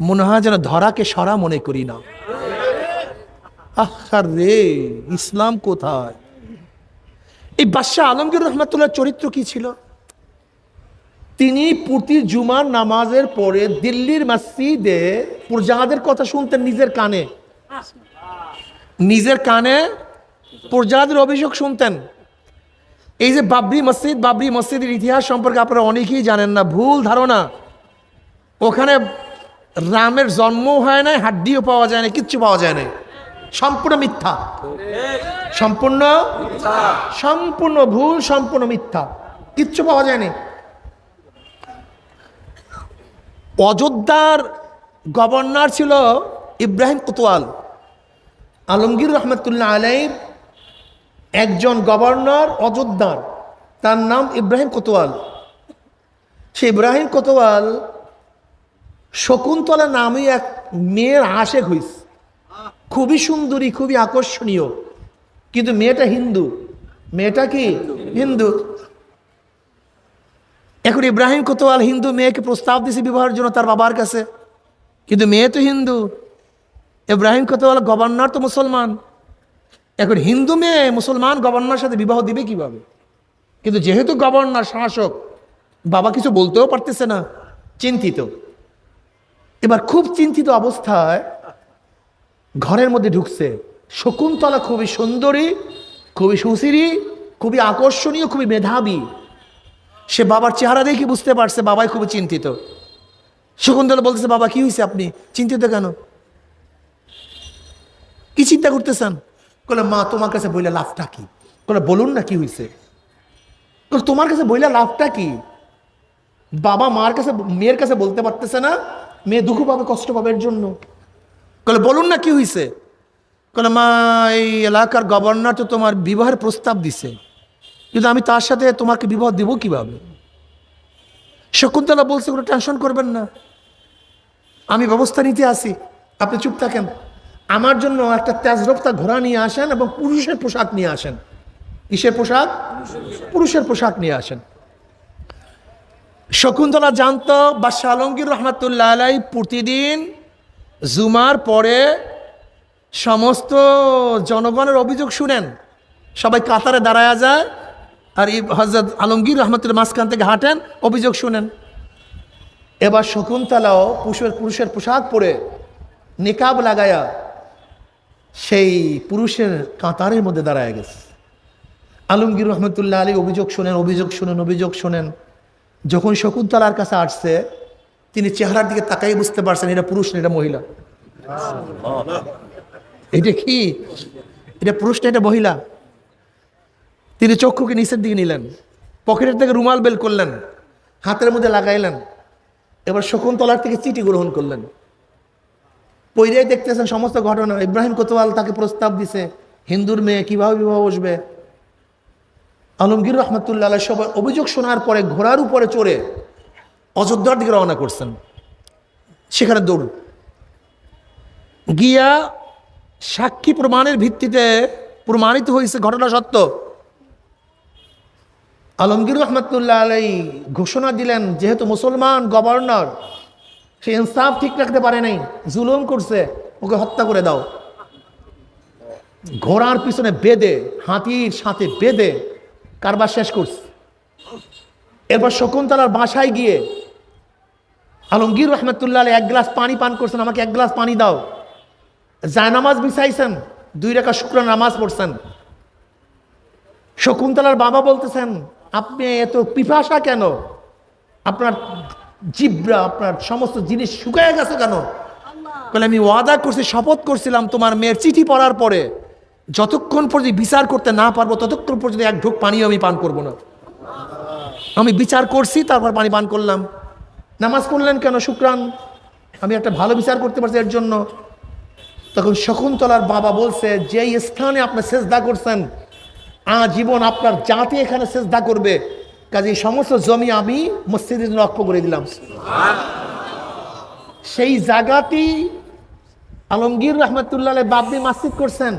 S1: মনে হয় যেন ধরাকে সরা মনে করি না। আরে ইসলাম কোথায়? এই বাদশাহ আলমগীর রহমতুল্লাহ চরিত্র কি ছিল? তিনি প্রতি জুমার নামাজের পরে দিল্লির মসজিদে প্রজাদের কথা শুনতেন নিজের কানে প্রজাদের অভিযোগ শুনতেন। এই যে বাবরি মসজিদের ইতিহাস সম্পর্কে আপনারা অনেকেই জানেন না, ভুল ধারণা। ওখানে রামের জন্ম হয় নাই, হাড্ডিও পাওয়া যায় না, কিচ্ছু পাওয়া যায় না। সম্পূর্ণ মিথ্যা, সম্পূর্ণ ভুল, সম্পূর্ণ মিথ্যা, কিচ্ছু পাওয়া যায়নি। অযোধ্যার গভর্নর ছিল ইব্রাহিম কোতোয়াল। আলমগীর রহমতুল্লাহ আলাইহির একজন গভর্নর অযোধ্যার, তার নাম ইব্রাহিম কোতোয়াল। সে ইব্রাহিম কোতোয়াল শকুন্তলা নামে এক মেয়ের আশেক হইছে, খুবই সুন্দরী, খুবই আকর্ষণীয়, কিন্তু মেয়েটা হিন্দু। মেয়েটা কি? হিন্দু। এখন ইব্রাহিম কোতোয়াল হিন্দু মেয়েকে প্রস্তাব দিয়েছে বিবাহের জন্য তার বাবার কাছে, কিন্তু মেয়ে তো হিন্দু। ইব্রাহিম কোতোয়াল গভর্নর তো মুসলমান। এখন হিন্দু মেয়ে মুসলমান গভর্নরের সাথে বিবাহ দিবে কিভাবে? কিন্তু যেহেতু গভর্নর শাসক, বাবা কিছু বলতেও পারতেছে না, চিন্তিত। এবার খুব চিন্তিত অবস্থায় ঘরের মধ্যে ঢুকছে। শকুন্তলা খুবই সুন্দরী, খুবই সুশীলী, খুবই আকর্ষণীয়, খুবই মেধাবী। সে বাবার চেহারা দেখে বুঝতে পারছে বাবাই খুবই চিন্তিত। শকুন্তলা বলতেছে, বাবা কি হয়েছে, আপনি চিন্তিত কেন?
S2: কি চিন্তা করতেছেন? বলে মা তোমার কাছে বইলে লাভটা কি? বলে বলুন না কি হয়েছে। তোমার কাছে বইলে লাভটা কি? বাবা মার কাছে মেয়ের কাছে বলতে পারতেছে না, মেয়ে দুঃখ পাবে, কষ্ট পাবে এর জন্য। বলে বলুন না কি হয়েছে। বলে মা এই এলাকার গভর্নর তো তোমার বিবাহের প্রস্তাব দিছে, কিন্তু আমি তার সাথে তোমাকে বিবাহ দেব কিভাবে? শকুন্তলা বলছে কোনো টেনশন করবেন না, আমি ব্যবস্থা নিতে আসি, আপনি চুপ থাকেন। আমার জন্য একটা তেজরপ্তা ঘোড়া নিয়ে আসেন এবং পুরুষের পোশাক নিয়ে আসেন। কিসের পোশাক? পুরুষের পোশাক নিয়ে আসেন। শকুন্তলা জানতো বাদশাহ আলমগীর রহমাতুল্লাহ আলাই প্রতিদিন জুমার পরে সমস্ত জনগণের অভিযোগ শুনেন, সবাই কাতারে দাঁড়ায়া যায় আর এই হযরত আলমগীর রহমাতুল্লাহ মাঝখান থেকে হাঁটেন, অভিযোগ শুনেন। এবার শকুন্তলাও পুরুষের পোশাক পরে নিকাব লাগায়া সেই পুরুষের কাতারের মধ্যে দাঁড়ায় গেছে। আলমগীর রহমতুল্লাহ আলী অভিযোগ শোনেন। যখন শকুন্তলার কাছে আসছে, তিনি চেহারার দিকে তাকাই বুঝতে পারছেন এটা পুরুষ না, এটা মহিলা। এটা কি? এটা পুরুষ না, এটা মহিলা। তিনি চক্ষুকে নিচের দিকে নিলেন, পকেটের থেকে রুমাল বের করলেন, হাতের মধ্যে লাগাইলেন। এবার শকুন্তলার থেকে চিঠি গ্রহণ করলেন। পইরেই দেখতেছেন সমস্ত ঘটনা। ইব্রাহিম কোতোয়াল তাকে প্রস্তাব দিছে, হিন্দুর মেয়ে কিভাবে বিবাহ বসবে। আলমগীর রহমতুল্লাহ আলাইহি সবাই অভিযোগ শোনার পরে ঘোড়ার উপরে চড়ে অযোধ্যার দিকে রওনা করছেন। সেখানে দৌড় গিয়া সাক্ষী প্রমাণের ভিত্তিতে প্রমাণিত হয়েছে ঘটনা সত্য। আলমগীর রহমতুল্লাহ আলাইহি ঘোষণা দিলেন, যেহেতু মুসলমান গভর্নর, সে ইনসাফ ঠিক রাখতে পারে নাই, জুলুম করছে, ওকে হত্যা করে দাও। ঘোড়ার পিছনে বেঁধে, হাতির সাথে বেঁধে কারবার শেষ করছে। এরপর শকুন্তলার বাসায় গিয়ে আলমগীর রহমতুল্লাহ আলাইহি এক গ্লাস পানি পান করছেন, আমাকে এক গ্লাস পানি দাও। জায়নামাজ বিছাইছেন, 2 রাকাত শুকরান নামাজ পড়ছেন। শকুন্তলার বাবা বলতেছেন, আপনি এত পিপাসা কেন? আপনার জিব্রা, আপনার সমস্ত জিনিস শুকায় গেছে কেন? বলে আমি ওয়াদা করছি, শপথ করছিলাম তোমার মেয়ের চিঠি পড়ার পরে যতক্ষণ পর্যন্ত বিচার করতে না পারবো ততক্ষণ পর্যন্ত এক ঢোক পানিও আমি পান করব না। আমি বিচার করছি, তারপর পানি পান করলাম। নামাজ পড়লেন কেন? শুকরান, আমি একটা ভালো বিচার করতে পারছি এর জন্য। তখন শকুন্তলার বাবা বলছে, যেই স্থানে আপনি সেজদা করছেন আজীবন আপনার জাতি এখানে সেজদা করবে, কাজে সমস্ত জমি আমি মসজিদের জন্য ওয়াকফ করে দিলাম। সেই জায়গাটি আলমগীর রহমতুল্লাহ আলাইহি বাবরি মসজিদ করছেন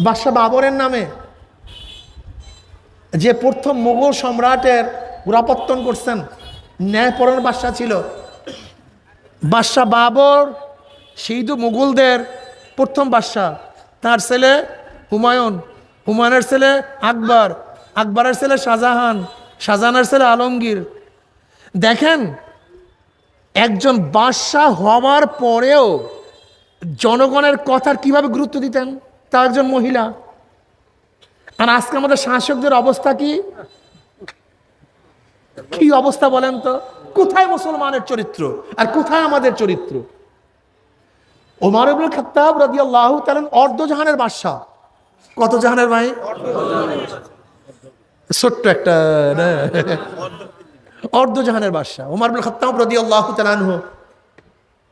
S2: বাদশাহ বাবরের নামে, যে প্রথম মুঘল সম্রাটের গোড়াপত্তন করছেন। ন্যায়পরায়ণ বাদশাহ ছিল বাদশাহ বাবর, সেই তো মুঘলদের প্রথম বাদশাহ। তার ছেলে হুমায়ুন, হুমায়ুনের ছেলে আকবর, আকবরের ছেলে শাহজাহান, শাহজাহানের ছেলে আলমগীর। দেখেন, একজন বাদশাহ হওয়ার পরেও জনগণের কথার কিভাবে গুরুত্ব দিতেন, তা একজন মহিলা। আর আজকে আমাদের শাসকদের অবস্থা কি কি অবস্থা বলেন তো? কোথায় মুসলমানের চরিত্র আর কোথায় আমাদের চরিত্র? ওমর ইবনে খাত্তাব রাদিয়াল্লাহু তাআলা অর্ধজাহানের বাদশা। কত জাহানের ভাই? ছোট্ট একটা অর্ধজাহানের বাদশা ওমর ইবনে খাত্তাব রাদিয়াল্লাহু তাআলা আনহু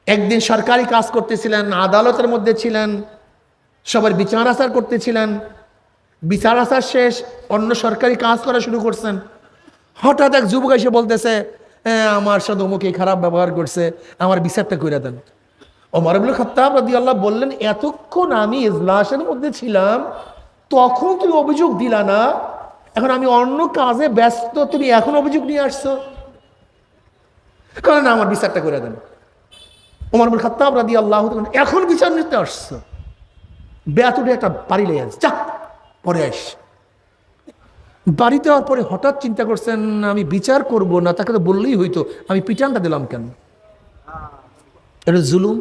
S2: একদিন সরকারি কাজ করতেছিলেন, আদালতের মধ্যে ছিলেন, সবার বিচার আচার করতেছিলেন। বিচার আচার শেষ, অন্য সরকারি কাজ করা শুরু করছেন। হঠাৎ এক যুবক এসে বলতেছে, আমার সাথে অমুকে খারাপ ব্যবহার করছে, আমার বিচারটা করে দেন। ওমর ইবনে খাত্তাব রাদিয়াল্লাহু বললেন, এতক্ষণ আমি ইজলাসের মধ্যে ছিলাম, তখন তুমি অভিযোগ দিলা না, এখন আমি অন্য কাজে ব্যস্ত, তুমি এখন অভিযোগ নিয়ে আসছো? কারণ আমার বিচারটা করে দেন। ওমর ইবনে খাত্তাব রাদিয়াল্লাহু তাআলা এখন বিচার নিতে আসছো? বেয়াতুটে একটা বাড়ি লেগে আসছে, যা পরে আস। বাড়িতে হওয়ার পরে হঠাৎ চিন্তা করছেন, আমি বিচার করব না, তাকে তো বললেই হইতো, আমি পিটানটা দিলাম কেন? এটা জুলুম।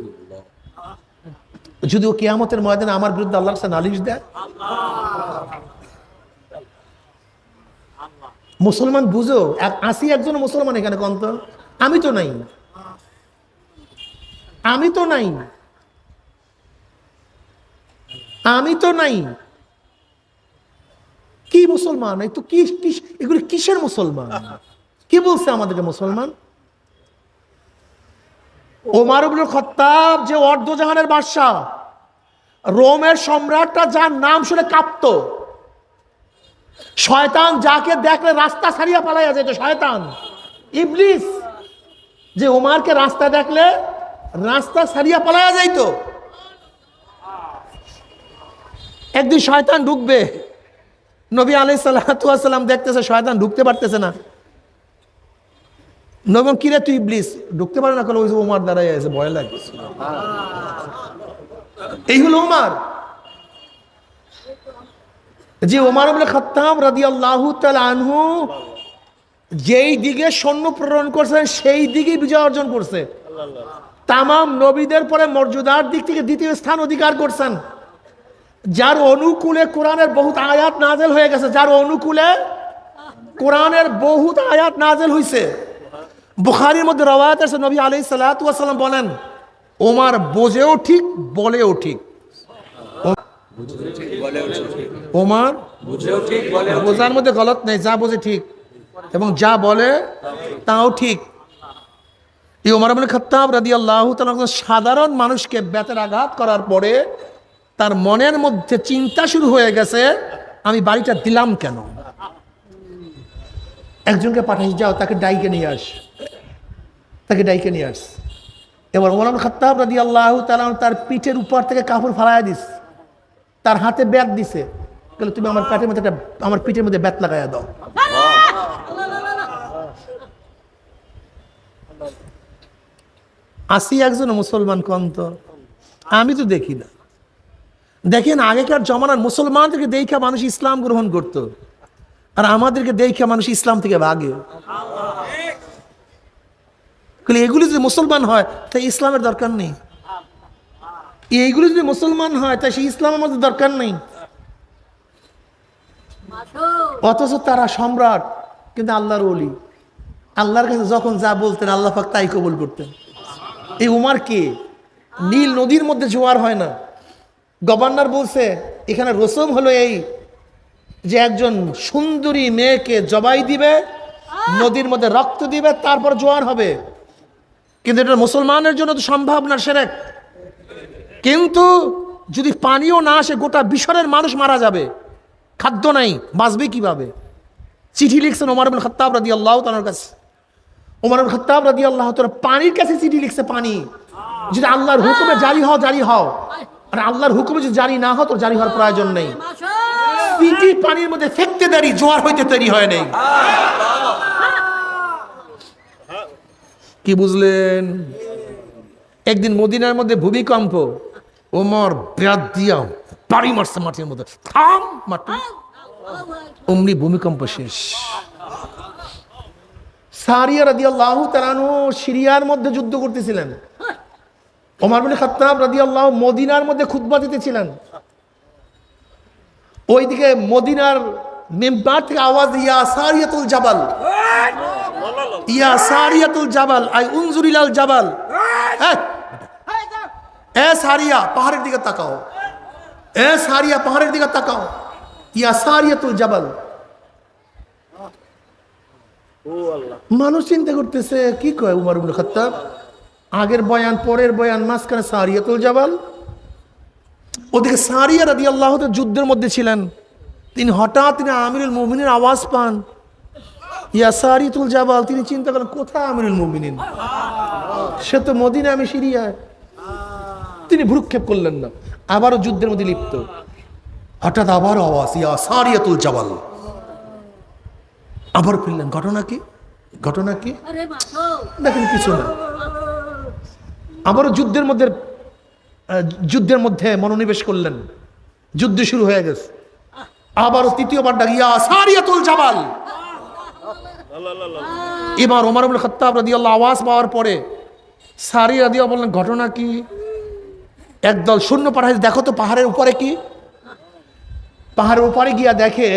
S2: যদিও কিয়ামতের ময়দানে আমার বিরুদ্ধে আল্লাহর কাছে নালিশ দেয়। মুসলমান বুঝো, আসি একজন মুসলমান এখানে কন্ত, আমি তো নাই, আমি তো নাই। আমি তো নাই। কি মুসলমান? এই তো কি এগুলি কিসের মুসলমান? কি বলছে আমাদেরকে মুসলমান? ওমর ইবনে খাত্তাব যে অর্ধজাহানের বাদশা, রোমের সম্রাটটা, যার নাম শুনে কাঁপত। শয়তান যাকে দেখলে রাস্তা ছাড়িয়া পালাইয়া যেত, শয়তান ইবলিস, যে ওমরকে রাস্তা দেখলে রাস্তা ছাড়িয়া পালাইয়া যাইত। একদিন শয়তান ঢুকবে, নবী আলাইহিস সালাতু ওয়াস সালাম দেখতেছে শয়তান ঢুকতে পারতেছে না। নবী, কিরে তুই ইবলিস ঢুকতে পারে না? ওই যে ওমর দাঁড়াই আছে, ভয় লাগে। এই হলো ওমর, যে ওমর ইবনে খাত্তাব রাদিয়াল্লাহু তাআলা আনহু যেই দিকে সৈন্য প্রেরণ করছেন সেই দিকেই বিজয় অর্জন করছে। তামাম নবীদের পরে মর্যাদার দিক থেকে দ্বিতীয় স্থান অধিকার করছেন। যার অনুকূলে কোরআনের বহুত আয়াত নাজেল হয়ে গেছে, যার অনুকূলে কোরআনের বহুত আয়াত নাজেল হয়েছে। বুখারীর মধ্যে রওয়ায়াত আছে, নবী আলাইহিস সালাতু ওয়াস সালাম বলেন, ওমর বোঝেও ঠিক বলেও ঠিক। ওমর বোঝার মধ্যে গলত নেই, যা বোঝে ঠিক এবং যা বলে তাও ঠিক। এই ওমর ইবনে খাত্তাব রাদিয়াল্লাহু তাআলা সাধারণ মানুষকে বেতের আঘাত করার পরে তার মনের মধ্যে চিন্তা শুরু হয়ে গেছে, আমি বাড়িটা দিলাম কেন? একজনকে পাঠাই, যাও তাকে ডাইকে নিয়ে আস, তাকে ডাইকে নিয়ে আস। এবার ওমর ইবনে খাত্তাব রাদিয়াল্লাহু তাআলা তার পিঠের উপর থেকে কাপড় ফালাইয়া দিস, তার হাতে ব্যাগ দিছে, বলে তুমি আমার পেটের মধ্যে আমার পিঠের মধ্যে ব্যাত লাগাইয়া দাও। আসি একজন মুসলমান কন্ত, আমি তো দেখি না। দেখেন আগেকার জমানার মুসলমানদেরকে দেখা মানুষ ইসলাম গ্রহণ করত, আর আমাদেরকে দেখা মানুষ ইসলাম থেকে ভাগে। এগুলি যদি মুসলমান হয় তাই ইসলামের দরকার নেই। এইগুলি যদি মুসলমান হয় তাই সেই ইসলামের মধ্যে দরকার নেই। অথচ তারা সম্রাট কিন্তু আল্লাহর ওলি। আল্লাহর কাছে যখন যা বলতেন আল্লাহ পাক তাই কবুল করতেন। এই উমার কে? নীল নদীর মধ্যে জোয়ার হয় না, গভর্নর বলছে এখানে রসম হলো এই যে একজন সুন্দরী মেয়েকে জবাই দিবে, নদীর মধ্যে রক্ত দিবে, তারপর জোয়ার হবে। কিন্তু এটা মুসলমানের জন্য তো সম্ভব না, শিরক। কিন্তু যদি পানিও না আসে গোটা বিশ্বরের মানুষ মারা যাবে, খাদ্য নাই, বাঁচবে কিভাবে? চিঠি লিখছেন ওমর ইবনে খাত্তাব রাদিয়াল্লাহু তাআলার কাছে। ওমর ইবনে খাত্তাব রাদিয়াল্লাহু তাআলা পানির কাছে চিঠি লিখছে, পানি যদি আল্লাহর হুকুমে জারি হও জারি হও, আর আল্লাহর হুকুমে যদি জারি না হও তো জারি হওয়ার প্রয়োজন নেই। চিঠি পানির মধ্যে ফেকতে দেরি, জোয়ার হইতে তৈরি হয় নাই। কি বুঝলেন? একদিন মদিনার মধ্যে ভূমিকম্প, ওমর ব্যাট দিয়া বাড়ি মারছে মাটির মধ্যে, থাম মাটি, অমনি ভূমিকম্প শেষ। সারিয়া রাদিয়াল্লাহু তাআলা আনহু সিরিয়ার মধ্যে যুদ্ধ করতেছিলেন, ওমর ইবনে খাত্তাব রাদিয়াল্লাহু মদিনার মধ্যে খুতবা দিতেছিলেন। ওইদিকে মদিনার মিম্বার থেকে আওয়াজ, ইয়া সারিয়াতুল জাবাল, ইয়া সারিয়াতুল জাবাল, আই উনজুর ইলাল জাবাল। এ সারিয়া পাহাড়ের দিকে তাকাও, এ সারিয়া পাহাড়ের দিকে তাকাও, ইয়া সারিয়াতুল জাবাল। মানুষ চিন্তা করতেছে কি কয় উমর ইবনে খাত্তাব, আগের বয়ান পরের বয়ান, মাঝখানে সারিয়াতুল জাবাল। ওদিকে সারিয়া রাদিয়াল্লাহু তাআলা যুদ্ধের মধ্যে ছিলেন, তিনি আমিরুল মুমিনিনের আওয়াজ পান, ইয়া সারিয়াতুল জাবাল। তিনি চিন্তা করেন কোথায় আমিরুল মুমিনিন, সে তো মদিনা, আমি সিরিয়ায়। তিনি ভ্রুক্ষেপ করলেন না, আবারও যুদ্ধের মধ্যে লিপ্ত। হঠাৎ আবারও আওয়াজ, ইয়া সারিয়াতুল জাবাল। আবার ফিরলেন, ঘটনা কি, ঘটনা কি? দেখেন কিছু না। আবারও যুদ্ধের মধ্যে মনোনিবেশ করলেন, যুদ্ধ শুরু হয়ে গেছে। আবারও তৃতীয়বার ডাক, ইয়া সারিয়াতুল জাবাল। এবার ওমর ইবনে খাত্তাব রাদিয়াল্লাহু আওয়াজ পাওয়ার পরে সারিয়া রাদিয়াল্লাহু বললেন, ঘটনা কি? একদল সৈন্য পাঠাইছে, দেখো তো পাহাড়ের উপরে কি। পাহাড়ের উপরে গিয়া দেখে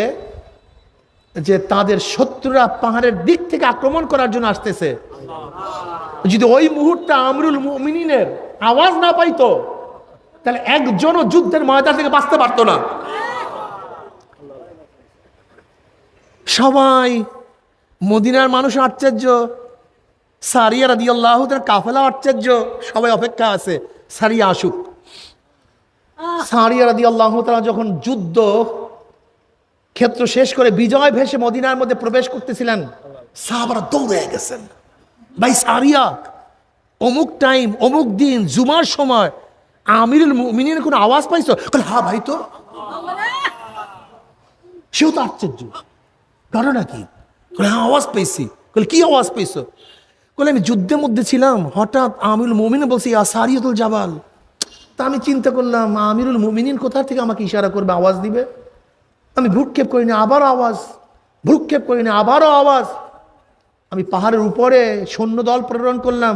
S2: যে তাদের শত্রুরা পাহাড়ের দিক থেকে আক্রমণ করার জন্য আসতেছে। যদি ওই মুহূর্তে আমিরুল মুমিনিনের আওয়াজ না পাইতো
S1: তাহলে একজনও যুদ্ধের ময়দান থেকে বাঁচতে পারতো না। সবাই মদিনার মানুষ আশ্চর্য, সারিয়া রাদিয়াল্লাহু তাআলা কাফেলা আশ্চর্য, সবাই অপেক্ষা আছে সারিয়া আসুক। সারিয়া রাদিয়াল্লাহু তাআলা যখন যুদ্ধ ক্ষেত্র শেষ করে বিজয় ভেসে মদিনার মধ্যে প্রবেশ করতেছিলেন, সাহাবারা দৌড়ে গেছেন, ভাই সারিয়া অমুক টাইম অমুক দিন জুমার সময় আমিরুল মুমিনিনের কোনো আওয়াজ পাইছো? হ্যাঁ ভাই, তো সেও তো আশ্চর্য, ঘটনা কি? হ্যাঁ আওয়াজ পেয়েছি। কি আওয়াজ পেয়েছো? আমি যুদ্ধের মধ্যে ছিলাম, হঠাৎ আমিরুল মুমিনিন বলছি ইয়া সারিয়াতুল জাবাল। তা আমি চিন্তা করলাম আমিরুল মুমিনিন কোথা থেকে আমাকে ইশারা করবে, আওয়াজ দিবে। আমি ভ্রুক্ষেপ করিনি, আবারও আওয়াজ, ভ্রুক্ষেপ করিনি, আবারও আওয়াজ। আমি পাহাড়ের উপরে সৈন্যদল প্রেরণ করলাম,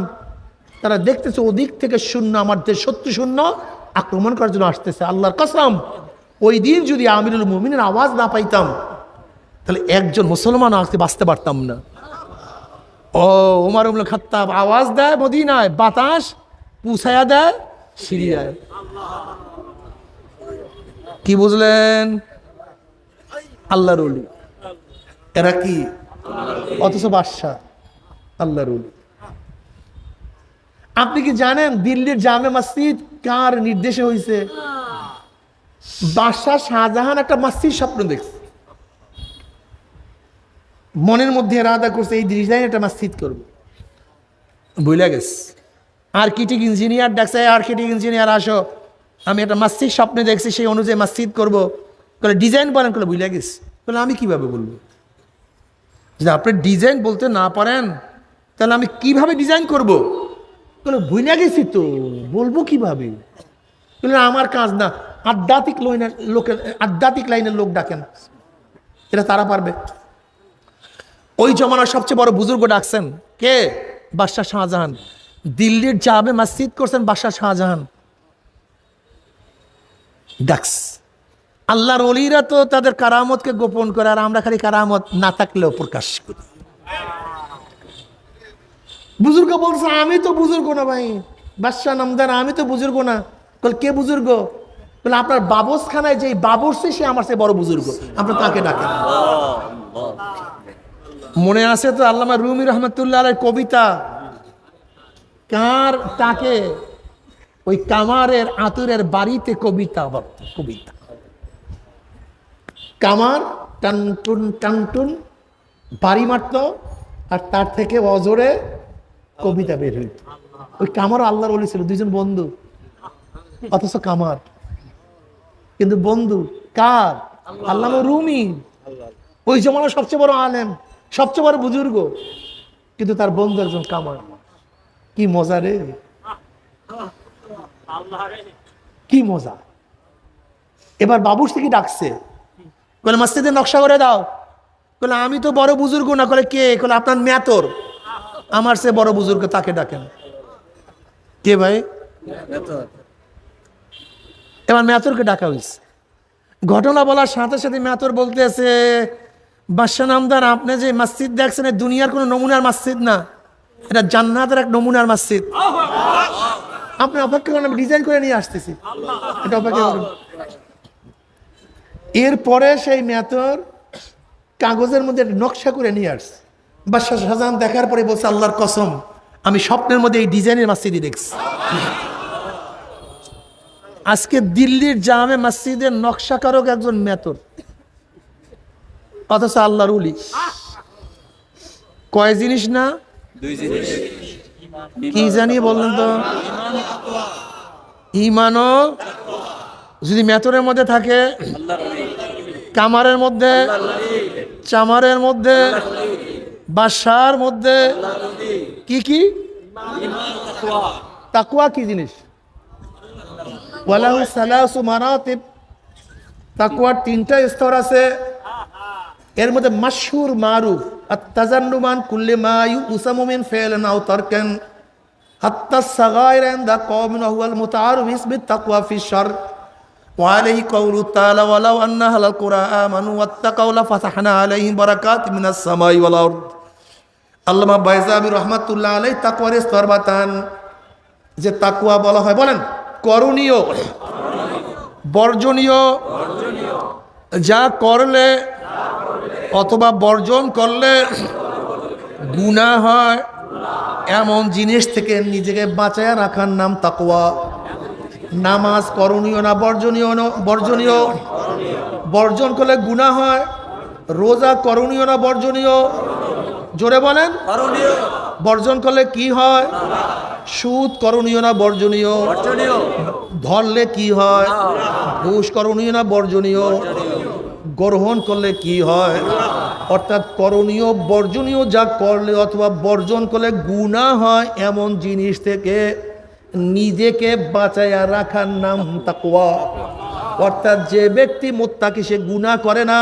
S1: তারা দেখতেছে ওদিক থেকে শূন্য, আমাদের শত্রু শূন্য আক্রমণ করার জন্য আসতেছে। আল্লাহর কসম, ওই দিন যদি আমিরুল মুমিনের আওয়াজ না পাইতাম তাহলে একজন মুসলমান আজকে বাঁচতে পারতাম না। ও ওমর ইবনে খাত্তাব আওয়াজ দেয় মদিনায়, বাতাস পুছায়া দেয় সিরিয়ায়। কি বুঝলেন? আল্লাহর ওলি। এরা কি? অথচ বাদশা আল্লাহর ওলি। আপনি কি জানেন দিল্লির জামে মসজিদ কার নির্দেশে হয়েছে? বাদশাহ শাহজাহান একটা মসজিদ স্বপ্ন দেখছে, মনের মধ্যে এরাদা করছে এই ডিজাইন একটা মসজিদ করবো, ভুলে গেছে। আর্কিটেক্ট ইঞ্জিনিয়ার ডাকছে, আর্কিটেক্ট ইঞ্জিনিয়ার আসো, আমি একটা মসজিদ স্বপ্নে দেখছি, সেই অনুযায়ী মসজিদ করবো। বলে ডিজাইন বলেন, বলে ভুলে গেছে। বলে আমি কিভাবে বলবো? যদি আপনি ডিজাইন বলতে না পারেন তাহলে আমি কিভাবে ডিজাইন করবো? বলে ভুলে গেছি তো, বলবো কিভাবে? বলে আমার কাজ না, আধ্যাত্মিক লোকের, আধ্যাত্মিক লাইনের লোক ডাকেন, এরা তারা পারবে। ওই জমানার সবচেয়ে বড় বুজুর্গ ডাকছেন কে? বাদশাহ শাহজাহান। দিল্লির জামে মসজিদ করছেন বাদশাহ শাহজাহান, ডাকস। আল্লাহর ওলিরা তো তাদের কারামতকে গোপন করে, আর আমরা খালি কারামত না থাকলেও প্রকাশ করি। বুজুর্গ বলছে আমি তো বুজুর্গ না ভাই, বাদশাহ নামদার আমি তো বুজুর্গ না। বল কে বুজুর্গ? বলে আপনার বাবসখানায় যে বাবরছে সে আমার সে বড় বুজুর্গ, আপনার তাকে ডাকেন। মনে আছে তো আল্লামা রুমি রহমতুল্লাহ আলাইহির কবিতা, কার তাকে? ওই কামারের আতুরের বাড়িতে কবিতা, কবিতা কামার টানটুন টানটুন বাড়ি মারত, আর তার থেকে অজরে কবিতা বের হইত। ওই কামার আল্লাহর ওলি ছিল, দুইজন বন্ধু, অথচ কামার কিন্তু বন্ধু কার? আল্লামা রুমি, ওই জমানার সবচেয়ে বড় আলেম, সবচেয়ে বড় বুজুর্গ, কিন্তু তার বন্ধু একজন কামার। কি মজা রে, কি মজা। এবার বাবুর থেকে ডাকছে, বলে মসজিদের নকশা করে দাও। বলে আমি তো বড় বুজুর্গ না। বলে কে? বলে আপনার মেয়াতর, আমার সে বড় বুজুর্গ, তাকে ডাকেন। কে ভাই? এবার মেয়াতরকে ডাকা হয়েছে। ঘটনা বলার সাথে সাথে মেয়াতর বলতেছে, বাদশাহ নামদার আপনি যে মসজিদ দেখছেন দুনিয়ার কোনো নমুনার মসজিদ না, এটা জান্নাতের এক নমুনার মসজিদ। আপনি অপেক্ষা করেন, আমি ডিজাইন করে নিয়ে আসতেছি, এটা অপেক্ষা করুন। এরপরে সেই মেয়াতর কাগজের মধ্যে নকশা করে নিয়ে আসছে। বাদশাহ শাহজাহান দেখার পরে বলছে আল্লাহর কসম, আমি স্বপ্নের মধ্যে এই ডিজাইনের মসজিদই দেখছি। আজকে দিল্লির জামে মসজিদের নকশাকারক একজন মেয়াতর, অথচ আল্লাহর ওলি। কয় জিনিস না?
S3: দুই জিনিস।
S1: কি জানি বললেন তো? ইমানও যদি মেয়াতরের মধ্যে থাকে, কামারের মধ্যে, চামারের মধ্যে, বাদশার মধ্যে, কি কি? তাকওয়া কি জিনিস? ওয়ালাহু সালাসু মারাতিব, তাকওয়ার তিনটা স্তর আছে। এর মধ্যে মাশহুর মারুফ আত-তাজান্নুমান কুল্লি মা ইউসামু মিন ফি'লিন আও তারকান হাত্তা সাগাইর ইনদা কওমিন ওয়া হুয়াল মুতাআরিফ বিসমিত তাকওয়া ফি শার ওয়া আলাইহি কাওলু তাআলা ওয়ালাউ আন্না আহলাল কুরআ আমানু ওয়াত্তাকাউ লাফাতাহনা আলাইহিম বারাকাতিম মিনাস সামাই ওয়াল আরদ। আল্লামা বাইজাবি রাহমাতুল্লাহ আলাইহি তাকওয়ার স্তর বাতান, যে তাকওয়া বলা হয়, বলেন করণীয় বর্জনীয় যা করলে অথবা বর্জন করলে গুনাহ হয় এমন জিনিস থেকে নিজেকে বাঁচায় রাখার নাম তাকওয়া। নামাজ করণীয় না বর্জনীয়? বর্জনীয়। বর্জন করলে গুনাহ হয়। রোজা করণীয় না বর্জনীয়? জোরে বলেন। বর্জন করলে কি হয়? সুদ করণীয় না বর্জনীয়? ধরলে কি হয়? ঘুষ করণীয় না বর্জনীয়? গ্রহণ করলে কি হয়? অর্থাৎ করণীয় বর্জনীয় যা করলে অথবা বর্জন করলে গুনাহ হয় এমন জিনিস থেকে নিজেকে বাঁচাইয়া রাখার নাম তাকওয়া। অর্থাৎ যে ব্যক্তি মুত্তাকি সে গুনাহ করে না,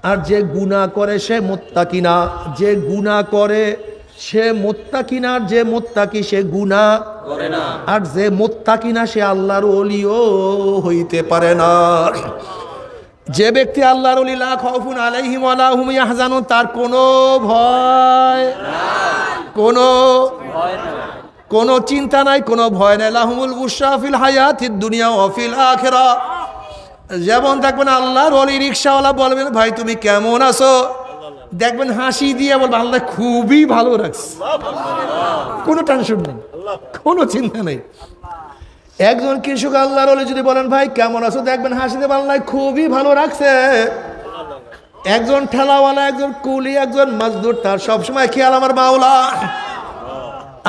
S1: আর যে গুনাহ করে সে মুত্তাকি না। যে গুনাহ করে সে মুত্তাকি না, যে মুত্তাকি সে গুনাহ করে না, আর যে মুত্তাকি না সে আল্লাহর ওলিও হইতে পারে না। যে ব্যক্তি আল্লাহর ওলি লা খাউফুন আলাইহিম ওয়া লা হুম ইয়াহজানুন, তার কোনো ভয় কোনো চিন্তা নাই, কোনো ভয় নাই। লাহুমুল বুশরা ফিল হায়াতিদ দুনিয়া ওয়া ফিল আখিরাহ। যেমন দেখবেন আল্লাহর ওলি রিকশাওয়ালা বলবেন ভাই তুমি কেমন আছো, দেখবেন হাসি দিয়ে বলবেন আল্লাহ খুবই ভালো রাখছে, কোনো টেনশন নেই, কোনো চিন্তা নেই। একজন কৃষক আল্লাহর ওলি যদি বলেন ভাই কেমন আছো, দেখবেন হাসি দিয়ে আল্লাহ খুবই ভালো রাখছে। একজন ঠেলাওয়ালা, একজন কুলি, একজন মজদুর, তার সবসময় খেয়াল আমার মাওলা,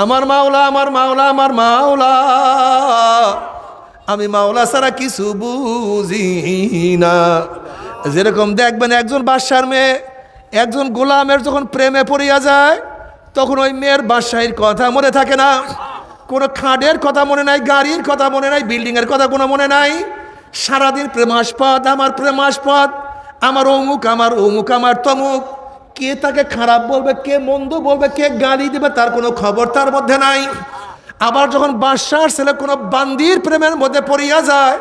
S1: আমার মাওলা, আমার মাওলা, আমার মাওলা, আমি মাওলা ছাড়া কিছু বুঝি না। যেরকম দেখবেন একজন বাদশার মেয়ে একজন গোলামের যখন প্রেমে পড়িয়া যায়, তখন ওই মেয়ের বাদশাহীর কথা মনে থাকে না, কোনো খাটের কথা মনে নাই, গাড়ির কথা মনে নাই, বিল্ডিংয়ের কথা কোনো মনে নাই। সারাদিন প্রেমাস্পদ, আমার প্রেমাস্পদ, আমার অমুক, আমার অমুক, আমার তমুক। কে তাকে খারাপ বলবে, কে মন্দ বলবে, কে গালি দেবে, তার কোনো খবর তার মধ্যে নাই। আবার যখন বাদশার ছেলে কোনো বান্দির প্রেমের মধ্যে পড়িয়া যায়,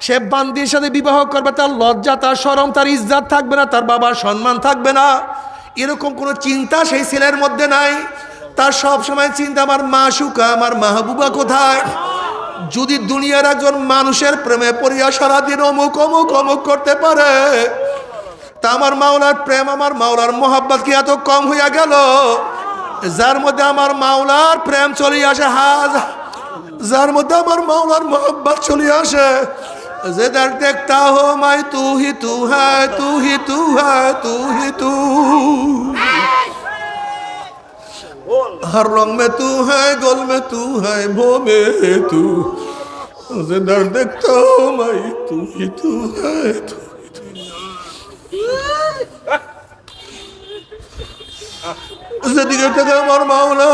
S1: সে বান্দির সাথে বিবাহ করবে, তার লজ্জা, তার শরম, তার ইজ্জত থাকবে না, তার বাবার সম্মান থাকবে না, এরকম কোনো চিন্তা সেই ছেলের মধ্যে নাই। তার সব সময় চিন্তা আমার মাশুকা, আমার মাহবুবা কোথায়। যদি দুনিয়ার একজন মানুষের প্রেমে পড়িয়া সারাদিন অমুক অমুক অমুক করতে পারে, তা আমার মাওলার প্রেম, আমার মাওলার মোহাব্বত কি এত কম হইয়া গেল? যার মধ্যে আমার মাওলার প্রেম চলে আসে, যার মধ্যে আমার মাওলার মোহাব্বত চলে আসে, যে দেখতা হো মাই তু হি তু হ্যায়, তু হি তু হ্যায়, তু হি তু, हर रंग में तू है, गोल में तू है, भो में तू, मुझे दर्द देखता हूँ मैं, तू ही तू है, तू ही तू। যেদিকে থেকে আমার মাওলা,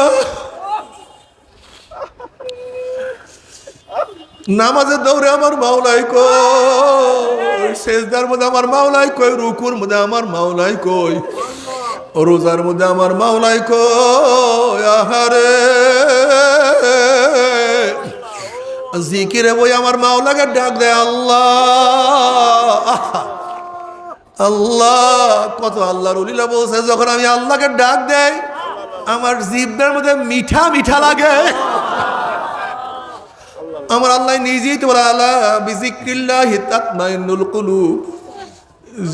S1: নামাজের দৌড়ে আমার মাওলাই কই, সেজদার মধ্যে আমার মাওলাই কই, রুকুর মধ্যে আমার মাওলাই কই, রোজার মধ্যে আমার মাওলাই কই। আহারে জিকিরে বই আমার মাওলাকে ডাক দেয় আল্লাহ, আল্লাহ। কত আল্লাহর ওলিরা বলছে যখন আমি আল্লাহকে ডাক দেই আমার জিহ্বার মধ্যে মিঠা মিঠা লাগে। আমার আল্লাহ নিজেই তো বলে আলা বিজিক্রিল্লাহি তাতমাইন্নুল কুলুব,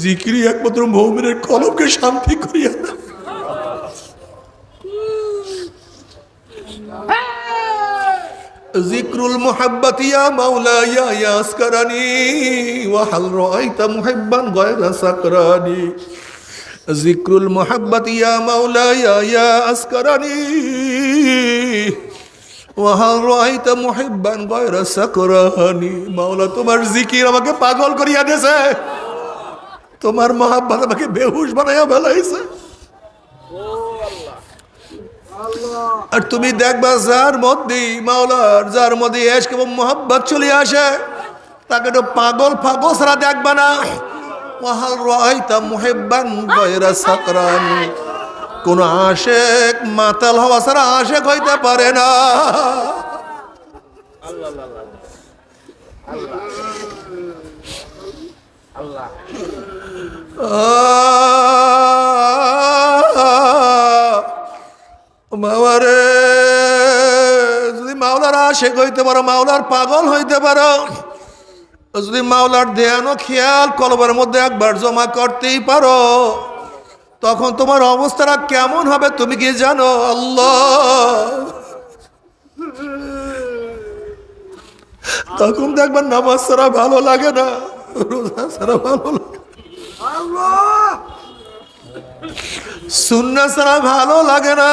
S1: জিকিরই একমাত্র মুমিনের কলবকে শান্তি করিয়া দেয়। জিক্রুল মুহাব্বতি ইয়া মাওলায়া ইয়াসকারানি ওয়া হাল রাআইতা মুহিব্বান গায়রা সাকরানি। জিক্রুল মুহাব্বতি ইয়া মাওলায়া ইয়াসকারানি ওয়া হাল রাআইতা মুহিব্বান গায়রা সাকরানি। মাওলা তোমার জিকির আমাকে পাগল করিয়া দিয়েছে, তোমার মহাব্বত আমাকে বেহুশ বানাইয়া ফেলাইছে। আর তুমি দেখবা যার মধ্যে মাওলার, যার মধ্যে ইশক এবং মহব্বত চলে আসে, তাকে তো পাগল পাগল ছাড়া দেখবা না। ওয়াহাল রাআইতা মুহিব্বান গায়রা সাকরান, কোন আশিক মাতাল হওয়া ছাড়া আশিক হইতে পারে না। মাওয়ারে যদি মাওলার
S2: আশেক হইতে পারো, মাওলার পাগল হইতে পারো, যদি মাওলার ধ্যান ও খেয়াল কলবের মধ্যে একবার জমা করতেই পারো, তখন তোমার অবস্থাটা কেমন হবে তুমি কি জানো? আল্লাহ, তখন দেখবার নামাজ ছাড়া ভালো লাগে না, রোজা ছাড়া ভালো লাগে, সুন্নাহ ছাড়া ভালো লাগে না।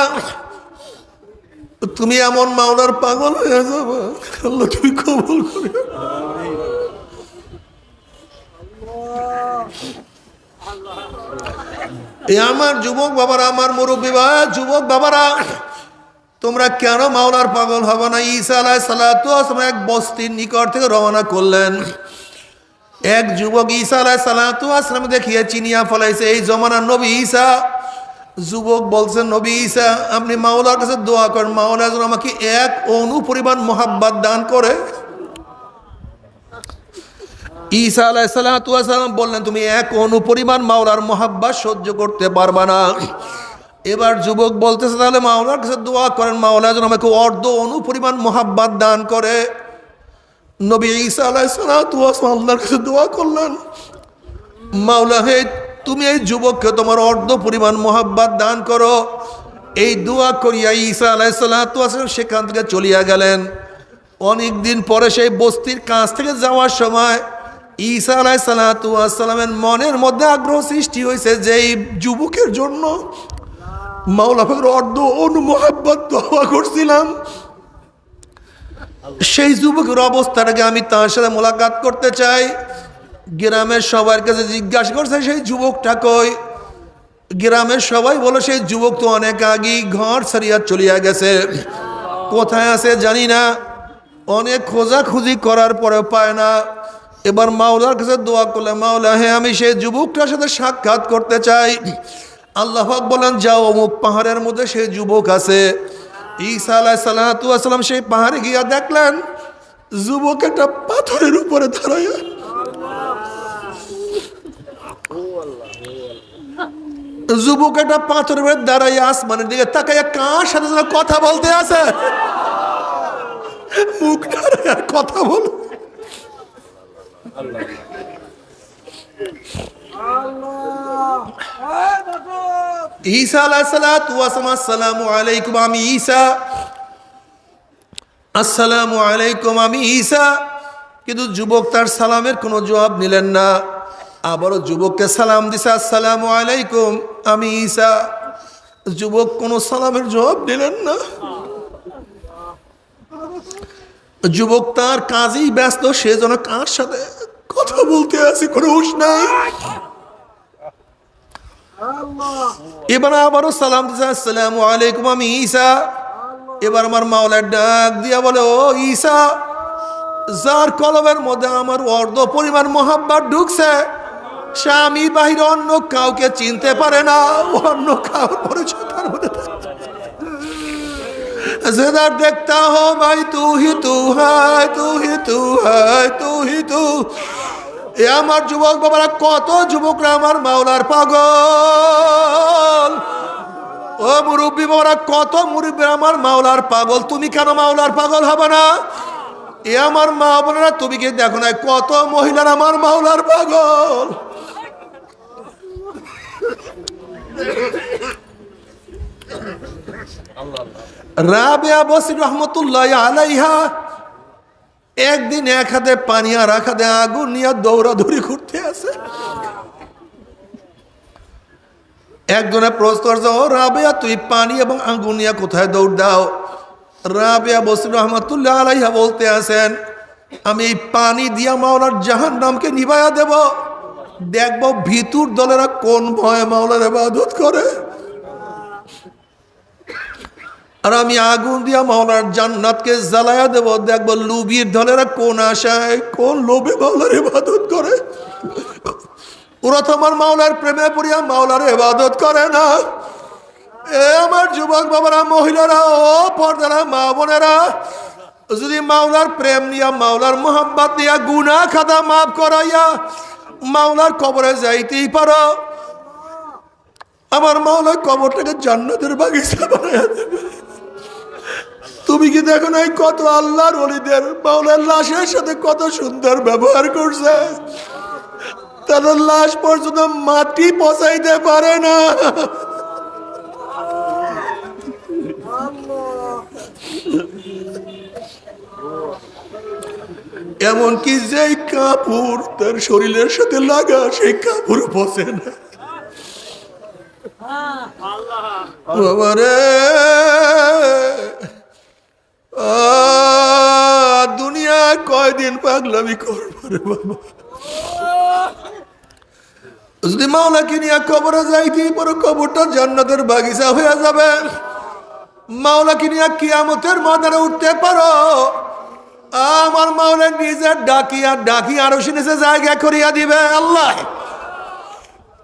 S2: তুমি এমন মাওলার পাগল হয়ে যাবে, আল্লাহ তুমি কবুল করে। আমার যুবক বাবারা, আমার মুরব্বী ভাই, যুবক বাবারা, তোমরা কেন মাওলার পাগল হবে না? ঈসা আলাইহিস সালাতু ওয়াস সালাম এক বস্তির নিকট থেকে রওনা করলেন। এক যুবক ঈসা আলাইহিস সালাতু ওয়াস সালাম দেখিয়ে চিনিয়া ফলাইছে এই জমানার নবী ঈসা। যুবক বলছেন, নবী ঈসা আপনি মাওলার কাছে দোয়া করেন, মাওলা যেন আমাকে এক অণু পরিমাণ মোহাব্বত দান করে। ঈসা আলাইহিস সালাতু ওয়াস সালাম বললেন, তুমি এক অণু পরিমাণ মাওলার মোহাব্বত সহ্য করতে পারবা না। এবার যুবক বলতেছে, তাহলে মাওলার কাছে দোয়া করেন, মাওলা যেন আমাকে অর্ধ অণু পরিমাণ মোহাব্বত দান করে। নবী ঈসা আলাইহিস সালাতু ওয়াস সালাম আল্লাহর কাছে দোয়া করলেন, মাওলা হে তুমি এই যুবককে তোমার অর্ধ পরিমাণ মোহাব্বত দান করো। এই দোয়া করিয়া ঈসা আলাইহিস সালাতু ওয়াস সালাম সেখান থেকে চলিয়া গেলেন। অনেক দিন পরে সেই বস্তির কাছ থেকে যাওয়ার সময় ঈসা আলাইহিস সালাতু ওয়াস সালামের মনের মধ্যে আগ্রহ সৃষ্টি হয়েছে যে এই যুবকের জন্য মাওলা পাকের অর্ধ অণু মোহাব্বত দোয়া করছিলাম, সেই যুবকের অবস্থাটাকে আমি তার সাথে মোলাকাত করতে চাই। গ্রামের সবার কাছে জিজ্ঞাসা করছে সেই যুবকটা কই। গ্রামের সবাই বলো সেই যুবক তো অনেক আগেই ঘর ছাড়িয়া চলিয়া গেছে, কোথায় আছে জানি না। অনেক খোঁজাখুঁজি করার পরে পায় না। এবার মাওলার কাছে দোয়া করলে, মাওলা হে আমি সেই যুবকটার সাথে সাক্ষাৎ করতে চাই। আল্লাহ পাক বলেন, যাও অমুক পাহাড়ের মধ্যে সেই যুবক আছে। ঈসা আলাইহিস সালাতু ওয়াস সালাম সেই পাহাড়ে গিয়া দেখলেন যুবক একটা পাথরের উপরে দাঁড়ায়া। যুবক একটা পাথরের উপরে দাঁড়াইয়া আসমানের দিকে তাকাইয়া কার সাথে যেন কথা বলতে আছে, মুখ দাঁড়ায় আর কথা বল। ঈসা আলাইহিস সালাতু ওয়াস সালাম, আসসালামু আলাইকুম আমি ঈসা, আসসালামু আলাইকুম আমি ঈসা। কিন্তু যুবক তার সালামের কোনো জবাব নিলেন না। আবারও যুবককে সালাম দিছে, আসসালামু আলাইকুম আমি ঈসা। যুবক কোনো সালামের জবাব দিলেন না। যুবক তার কাজেই ব্যস্ত, সে যেন কার সাথে কথা বলতে আছে কোনো হুঁশ নাই। এবার আবারও সালাম দিছে, আসসালামু আলাইকুম আমি ঈসা। এবার আমার মাওলার ডাক দিয়া বলে, ও ঈসা, যার কলবের মধ্যে আমার অর্ধ পরিমাণ মোহাব্বত ঢুকছে সে আমি বাহিরে অন্য কাউকে চিনতে পারে না, অন্য কাউর পরিচয় তার মধ্যে जिधर देखता हो भाई तू ही तू है, तू ही तू है, तू ही तू। এ আমার যুবক বাবারা, কত যুবকরা আমার মাওলার পাগল। ও মুরব্বী বাবারা, কত মুরব্বী আমার মাওলার পাগল। তুমি কেন মাওলার পাগল হবে না? এ আমার মা বোনেরা, তুমি কি দেখো না কত মহিলার আমার মাওলার পাগল। রাবিয়া বসরি রহমতুল্লাহ আলাইহা একদিন এক হাতে পানি আর এক হাতে আগুন নিয়ে দৌড়াদৌড়ি করতে আছে। একজনে প্রশ্ন করছে, ও রাবিয়া তুই পানি এবং আগুন নিয়ে কোথায় দৌড় দাও? রাবিয়া বসরি রহমতুল্লাহ আলাইহা বলতে আছেন, আমি এই পানি দিয়া মাওলার জাহান্নামকে নিভাইয়া দেব, দেখবো ভিতুর দলেরা কোন ভয়ে মাওলার ইবাদত করে, আর আমি আগুন দিয়া মাওলার জান্নাতকে জ্বালায়া দেব, দেখবো লুবির দলেরা কোন আশায় কোন লোভে মাওলার ইবাদত করে। ওরা তো আমার মাওলার প্রেমে পড়িয়া মাওলার ইবাদত করে না। এ আমার যুবক বাবারা, মহিলারা, ও পর্দারা মা বোনেরা, যদি মাওলার প্রেম নিয়া মাওলার মোহাম্মত নিয়া গুনাহ খাতা মাফ করাইয়া মাওলার কবরে যাইতেই পারো, আমার মাওলার কবরটাকে জান্নাতের বাগিচা বানাইয়া দেবে। তুমি কি দেখো নাই কত আল্লাহর ওলিদের মাওলার লাশের সাথে কত সুন্দর ব্যবহার করছে? তাদের লাশ পর্যন্ত মাটি পচাইতে পারে না। এমনকি যেই কাপড় তার শরীরের সাথে লাগা সেই কাপড় পচে না। বাবারে, দুনিয়া কয়দিন পাগলামি করবো রে বাবা। যদি মাওলাকে নিয়ে কবরে যাইতে পারো, কবরটা জান্নাতের বাগিচা হয়ে যাবে। মাওলাকে নিয়ে কিয়ামতের ময়দানে উঠতে পারো, আমার মাওলা নিজের ডাকি আরো শুনেছে জায়গা করিয়া দিবে আল্লাহ।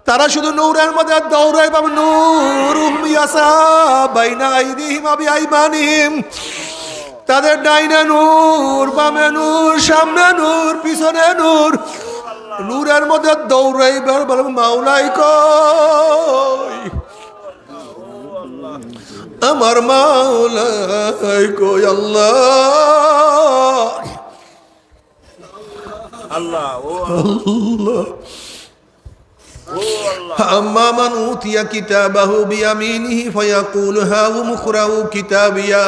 S2: তারা শুধু নূরের মধ্যে দৌড়াই পাবে, নূরুম ইয়াসা বাইনা আইদিহিম ওয়া বিআইমানিহিম। তাদের ডাইনে নূর, বামে নূর, সামনে নূর, পিছনে নূর। নূরের মধ্যে দৌড়াই বলে মাওলাই কই, আমার মাওলাই কই আল্লাহ।
S4: আল্লাহ ও
S2: আল্লাহ أما من أوتي كتابه بيمينه فيقول هاؤم اقرءوا كتابيه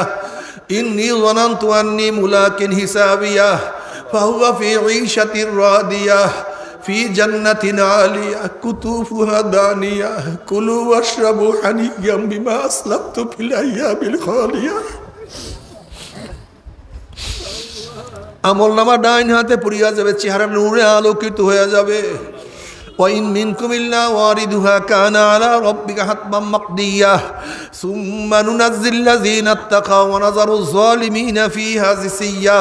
S2: إني ظننت أني ملاق حسابيه فهو في عيشة راضية في جنة عالية قطوفها دانية كلوا واشربوا هنيئا بما أسلفتم في الأيام الخالية। আমল নামা ডাইন হাতে পড়িয়া যাবে, চেহারা নূরে আলোকিত হয়ে যাবে। وإن منكم إلا واردها كان على ربك حتما مقضيا ثم ننزل الذين اتقوا ونذر الظالمين فيها جثيا।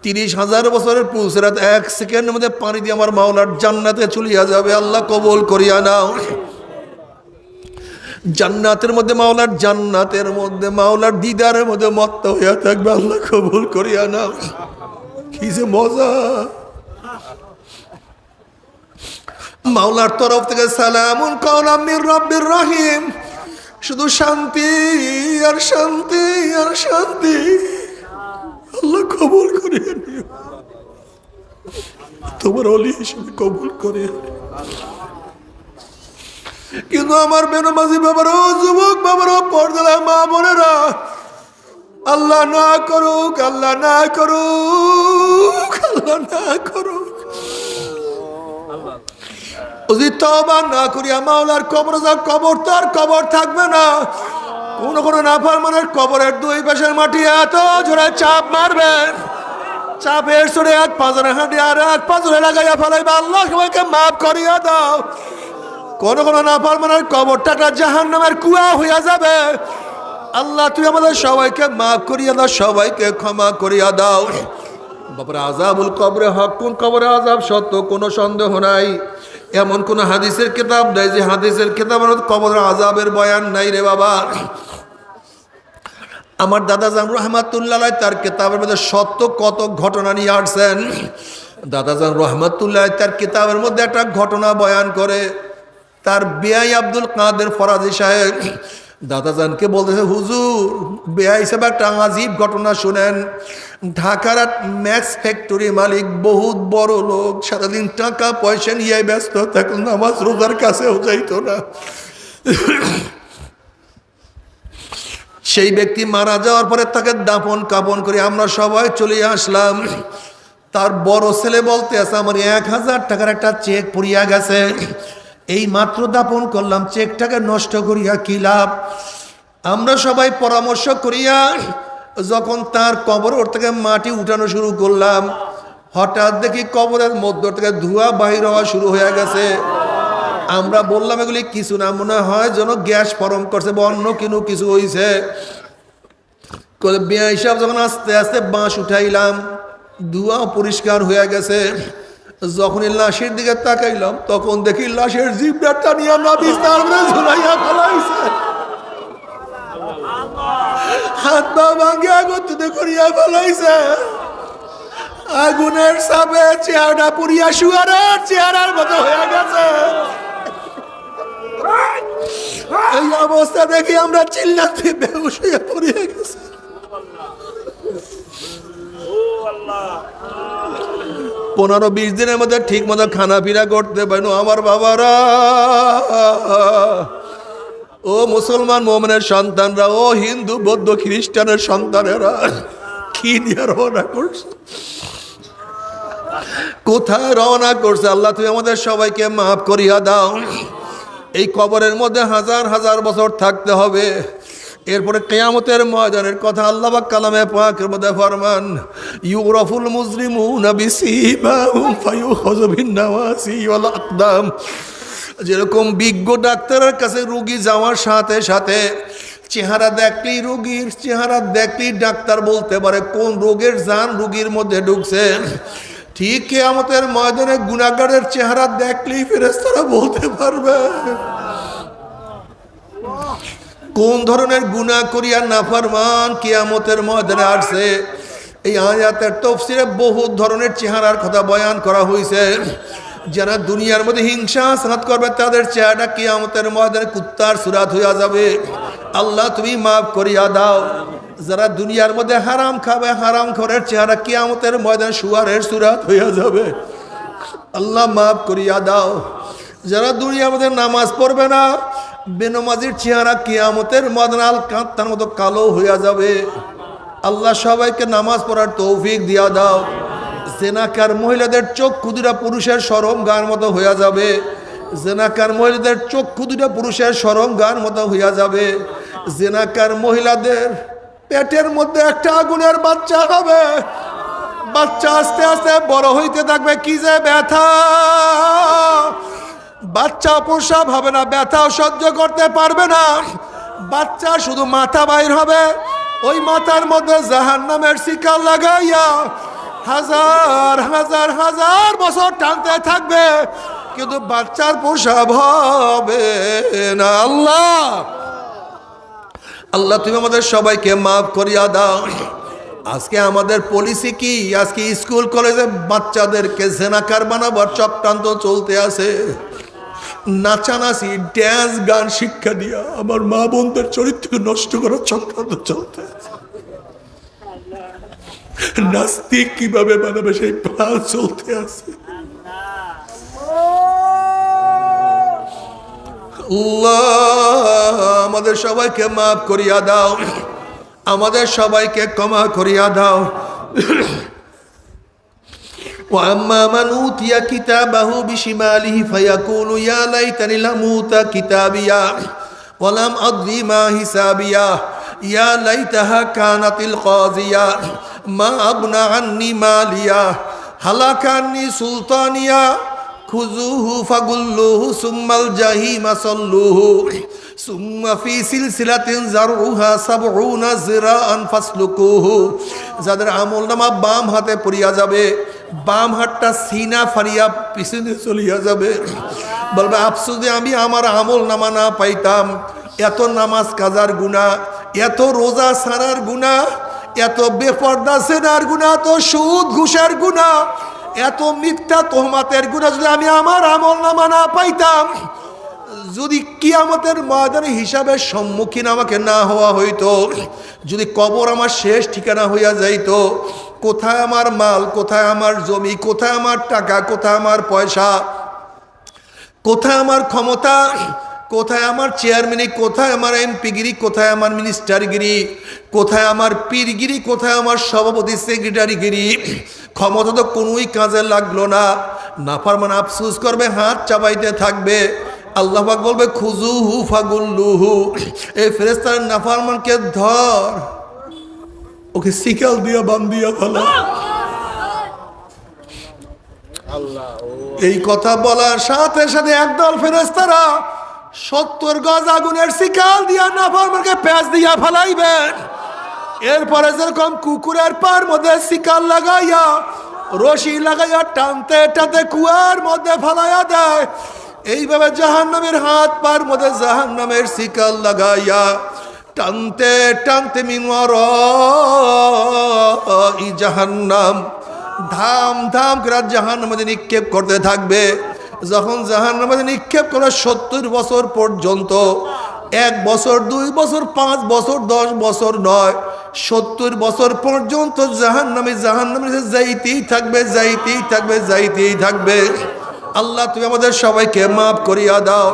S2: 30,000 বছরের পুসরাত এক সেকেন্ডের মধ্যে পানি দিয়ে আমার মাওলার জান্নাতে চলিয়া যাবে। আল্লাহ কবুল করিয়া নাও। জান্নাতের মধ্যে মাওলার দিদারের মধ্যে মত্ত হইয়া থাকবে। আল্লাহ কবুল করিয়া নাও। কি যে মজা! মাওলার তরফ থেকে সালামুন কাওলাম মির রাব্বির রহিম। শুধু শান্তি আর শান্তি আর শান্তি। আল্লাহ কবুল করিয়া নিও, তোমার ওলি হিসেবে কবুল করিয়া নিও। কিন্তু আমার বেনমাজি বাবারও, যুবক বাবারও, পর্দার মা বোনেরা, আল্লাহ না করুক, আল্লাহ না করুক, আল্লাহ না করুক, যদি তওবা না করিয়া মাওলার কবর যা, কবর তো আর কবর থাকবে না। কোন নাফরমানের কবরের দুই পাশের মাটি এত জোরে চাপ মারবেন, চাপের সরে এক পাঁজরে হাঁটি আর এক পাঁজরে লাগাইয়া ফেলাইবা, আল্লাহ সবাইকে মাফ করিয়া দাও। কোন নাফরমানের কবরটা জাহান্নামের কুয়া হইয়া যাবে। আল্লাহ তুই আমাদের সবাইকে মাফ করিয়া দাও, সবাইকে ক্ষমা করিয়া দাও। বাবার আযাবুল কবরে হক, কোন কবরে আযাব সত্য, কোনো সন্দেহ নাই। এমন কোন হাদিসের কিতাব নাই যে হাদিসের কিতাবের কবরের আযাবের বয়ান নাই রে বাবা। আমার দাদা জান রহমাতুল্লাহ তার কিতাবের মধ্যে সত্য কত ঘটনা নিয়ে আসছেন। দাদা জান রহমাতুল্লাহ তার কিতাবের মধ্যে একটা ঘটনা বয়ান করে। তার বেয়াই আব্দুল কাদের ফরাজি সাহেব দাদাজানকে বলতেছে, হুজুর বেয়াই হিসেবে একটা আজীব ঘটনা শুনেন। ঢাকার ম্যাক্স ফ্যাক্টরি মালিক, বহুত বড় লোক, সারাদিন টাকা পয়সা নিয়ে ব্যস্ত থাকল, নামাজ রোজার কাছেও যাইতো না। সেই ব্যক্তি মারা যাওয়ার পরে তাকে দাফন কাফন করে আমরা সবাই চলে আসলাম। তার বড় ছেলে বলতে আছে, আমার 1000 টাকার একটা চেক পড়িয়া গেছে, এই মাত্র দাপন করলাম, চেকটাকে নষ্ট করিয়া কি লাভ। আমরা সবাই পরামর্শ করিয়া যখন তার কবর থেকে মাটি উঠানো শুরু করলাম, হঠাৎ দেখি কবরের মধ্য থেকে ধোঁয়া বাহির হওয়া শুরু হয়ে গেছে। আমরা বললাম এগুলি কিছু না, মনে হয় যেন গ্যাস ফরম করছে বা অন্য কিছু হয়েছে। বেয়াই সাহেব যখন আস্তে আস্তে বাঁশ উঠাইলাম, ধোঁয়া পরিষ্কার হয়ে গেছে। যখন লাশের দিকে তাকাইলাম, তখন দেখি লাশের জিভটা টানিয়া না বিছানার মধ্যে ঝুলাইয়া ফেলাইছে, হাত পা ভাঙিয়া গতিতে করিয়া ফেলাইছে। আগুনের সাবে চেহারাটা পুড়িয়া শুয়ারের চেহারার মতো হয়ে গেছে। এই অবস্থা দেখি আমরা চিল্লাতে বেহুশ হইয়া পড়িয়া গেছে।
S1: 15-20 দিনের মধ্যে ঠিক মতো খানা পিনা করতে পারেন আমার বাবারা, ও মুসলমান মোমেনের সন্তানরা, ও হিন্দু বৌদ্ধ খ্রিস্টানের সন্তানেরা, কি নিয়ে রওনা করছে, কোথায় রওনা করছে? আল্লাহ তুমি আমাদের সবাইকে মাফ করিয়া দাও। এই কবরের মধ্যে হাজার হাজার বছর থাকতে হবে। এরপরে কিয়ামতের ময়দানের কথা আল্লাহ পাক কালামে পাকের মধ্যে ফরমান, ইউরাফুল মুজরিমুনা বিসিমাহুম ফায়ুখাযু বিন-নাওয়াসি ওয়াল আকদাম। যেরকম বিজ্ঞ ডাক্তারের কাছে রোগী যাওয়ার সাথে সাথে চেহারা দেখলেই, রোগীর চেহারা দেখলেই ডাক্তার বলতে পারে কোন রোগের জান রোগীর মধ্যে ঢুকছে, ঠিক কিয়ামতের ময়দানে গুনাহগারের চেহারা দেখলেই ফেরেশতারা বলতে পারবে কোন ধরনের গুনাহ করিয়া নাফরমান কিয়ামতের ময়দানে আসছে। এই আয়াতের তাফসীরে বহু ধরনের চেহারার কথা বয়ান করা হয়েছে। যারা দুনিয়ার মধ্যে হিংসা হাসাদ করবে তাদের চেহারা কিয়ামতের ময়দানে কুত্তার সুরাত হইয়া যাবে। আল্লাহ তুমি মাফ করিয়া দাও। যারা দুনিয়ার মধ্যে হারাম খাবে, হারাম খোরের চেহারা কিয়ামতের ময়দানে শুয়ারের সুরাত হইয়া যাবে। আল্লাহ মাফ করিয়া দাও। যারা দুনিয়ার মধ্যে নামাজ পড়বে না, বেনমাজির চেহারা কিয়ামতের ময়দানে আল কাঁত্তার মতো কালো হইয়া যাবে। আল্লাহ সবাইকে নামাজ পড়ার তৌফিক দিয়া দাও। জেনাকার মহিলাদের চক্ষু দুটা পুরুষের শরমগার মতো হইয়া যাবে। জেনাকার মহিলাদের চক্ষু দুটা পুরুষের শরমগার মতো হইয়া যাবে। জেনাকার মহিলাদের পেটের মধ্যে একটা আগুনের বাচ্চা হবে। বাচ্চা আস্তে আস্তে বড় হইতে থাকবে, কি যে ব্যথা! বাচ্চা প্রসব হবে না, ব্যথাও সহ্য করতে পারবে না। বাচ্চা শুধু মাথা বাইর হবে, ওই মাথার মধ্যে জাহান্নামের শিকল লাগাইয়া হাজার হাজার হাজার বছর টানতে থাকবে, কিন্তু বাচ্চার প্রসব হবে না। আল্লাহ আল্লাহ তুমি আমাদের সবাইকে মাফ করিয়া দাও। আজকে আমাদের পলিসি কি? আজকে স্কুল কলেজে বাচ্চাদেরকে জেনাকার বানাবার চক্রান্ত চলতে আছে। নাচানাচি, ড্যান্স, গান শিক্ষা দিয়া আমার মা বোনদের চরিত্র নষ্ট করার চক্রান্ত চলতে আছে। নাস্তিক কিভাবে বানাবে সেই প্ল্যান চলতে আছে। আল্লাহ আমাদের সবাইকে মাফ করিয়া দাও, আমাদের সবাইকে ক্ষমা করিয়া দাও। وأما من أوتي كتابه بشماله فيقول يا ليتني لم أوت كتابيا ولم أدري ما حسابيا يا ليتها كانت القاضية ما أغنى عني ماليا هلك عني سلطانيا خذوه فغلوه ثم الجحيم صلوه ثم في سلسلة ذرعها 70 ذراعا فاسلكوه। যাদের আমলনামা বাম হাতে পড়িয়া যাবে, বাম হাতটা সিনা ফারিয়া পিছনে চলিয়া যাবে, বলবে আফসোস যে আমি আমার আমলনামা না পাইতাম। এত নামাজ কাজার গুনাহ, এত রোজা ছাড়ার গুনাহ, এত বেপর্দা সেনার গুনাহ, এত সুদ ঘুষের গুনাহ, এত মিথ্যা তোহমাতের গুনাহ যদি আমি আমার আমলনামা না পাইতাম, যদি কিয়ামতের ময়দানে হিসাবের সম্মুখীন আমাকে না হওয়া হইতো, যদি কবর আমার শেষ ঠিকানা হইয়া যাইতো, কোথায় আমার মাল, কোথায় আমার জমি, কোথায় আমার টাকা, কোথায় আমার পয়সা, কোথায় আমার ক্ষমতা, কোথায় আমার চেয়ারম্যানি, কোথায় আমার এমপিগিরি, কোথায় আমার মিনিস্টারগিরি, কোথায় আমার পীরগিরি, কোথায় আমার সভাপতি সেক্রেটারিগিরি, ক্ষমতা তো কোনোই কাজে লাগলো না। নাফরমান আফসোস করবে, হাত চাবাইতে থাকবে। আল্লাহ পাক বলবে খুজুহু ফাগুল্লুহু, এই ফেরেশতার নাফরমানকে ধর, ওকে শিকল দিয়া বান্ধিয়া ফেলা। এই কথা বলার সাথে সাথে একদল ফেরেশতারা 70 গজ আগুনের শিকল দিয়া নাফরমানকে প্যাঁচ দিয়া ফেলাইবেন। এরপরে যেরকম কুকুরের পার মধ্যে শিকল লাগাইয়া, রশি লাগাইয়া টানতে টানতে কুয়ার মধ্যে ফেলাইয়া দেয়, এইভাবে জাহান্নামের হাত পার মধ্যে জাহান্নামের শিকল লাগাইয়া টানতে টানতে মিনওয়ারাই জাহান্নাম ধাম ধাম করে জাহান্নামে নিক্ষেপ করতে থাকবে। যখন জাহান্নামে নিক্ষেপ করে 70 বছর পর্যন্ত, 1 বছর, 2 বছর, 5 বছর, 10 বছর নয়,
S2: 70 বছর পর্যন্ত জাহান্নামে যাইতেই থাকবে, যাইতেই থাকবে, যাইতেই থাকবে। আল্লাহ তুমি আমাদের সবাইকে মাফ করিয়া দাও।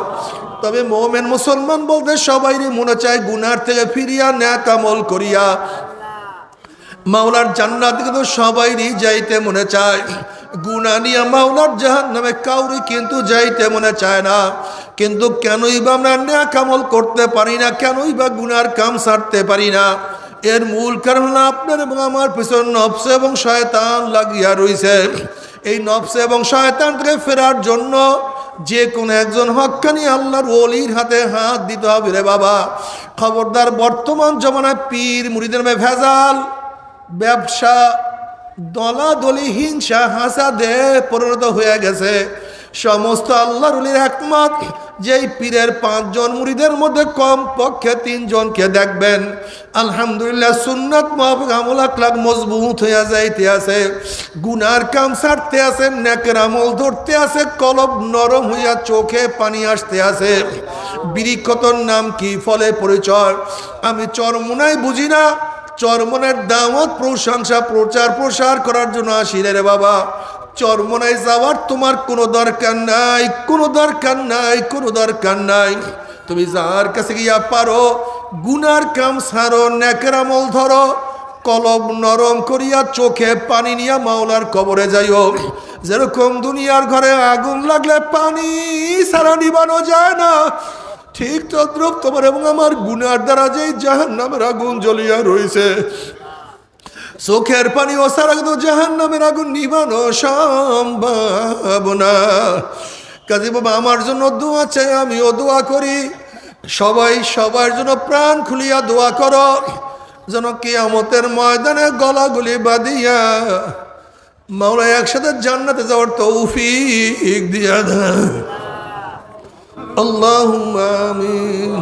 S2: তবে মোমেন মুসলমান বলতে সবাইরই মনে চায় গুনার থেকে ফিরিয়া নেক আমল করিয়া মাওলার জান্নাত কিন্তু সবাইরই যাইতে মনে চায়। গুনাহ নিয়ে মাওলার জাহান্নামে কাউরি কিন্তু যাইতে মনে চায় না। কিন্তু কেনই বা আমরা নেক আমল করতে পারি না, কেনই বা গুনার কাম ছাড়তে পারি না? এর মূল কারণ হলো আপনার এবং আমার পিছনে নফস এবং শয়তান লাগিয়া রইছে। এই নফস এবং শয়তান থেকে ফেরার জন্য যে কোনো একজন হক্কানি আল্লাহর ওলির হাতে হাত দিতে হবে রে বাবা। খবরদার, বর্তমান জমানায় পীর মুরিদের মধ্যে ভেজাল, ব্যবসা, দলাদলি, হিংসা, হাসাদে পরিণত হয়ে গেছে। সমস্ত আল্লাহর ওলির একমত যেই পীরের 5 জন মুরিদের মধ্যে কম পক্ষে 3 জনকে দেখবেন আলহামদুলিল্লাহ সুন্নাত মাফিক আমল আখলাক মজবুত হইয়া যাইতে আছে, গুনার কাম ছাড়তে আছে, নেকের আমল ধরতে আছে, কলব নরম হইয়া চোখে পানি আসতে আছে। বিরিক্ষতর নাম কি, ফলে পরিচয়। আমি চরমোনাই বুঝি না, চরমনের দাওয়াত প্রশংসা প্রচার প্রসার করার জন্য আসিলে রে বাবা। চরমনায় যাওয়ার তোমার কোনো দরকার নাই, কোনো দরকার নাই, কোনো দরকার নাই। তুমি যার কাছে গিয়া পারো গুনার কাম ছাড়ো, নেকের আমল ধরো, কলব নরম করিয়া চোখে পানি নিয়া মাওলার কবরে যাইও। যেরকম দুনিয়ার ঘরে আগুন লাগলে পানি ছাড়া নিবানো যায় না, ঠিক তদ্রুপ তোমার এবং আমার গুনার দ্বারা যেই জাহান্নামের আগুন জ্বলিয়া রয়েছে, চোখের পানি ও সারা কিন্তু জাহান্নামের আগুন নিবানো সম্ভব না। কাজী বাবা আমার জন্য দোয়া চাই, আমিও দোয়া করি। সবাই সবার জন্য প্রাণ খুলিয়া দোয়া করো, যেন কিয়ামতের ময়দানে গলাগুলি বাঁধিয়া মাওলা একসাথে জান্নাতে যাওয়ার তৌফিক দিয়া দেন। আল্লাহুম্মা আমিন।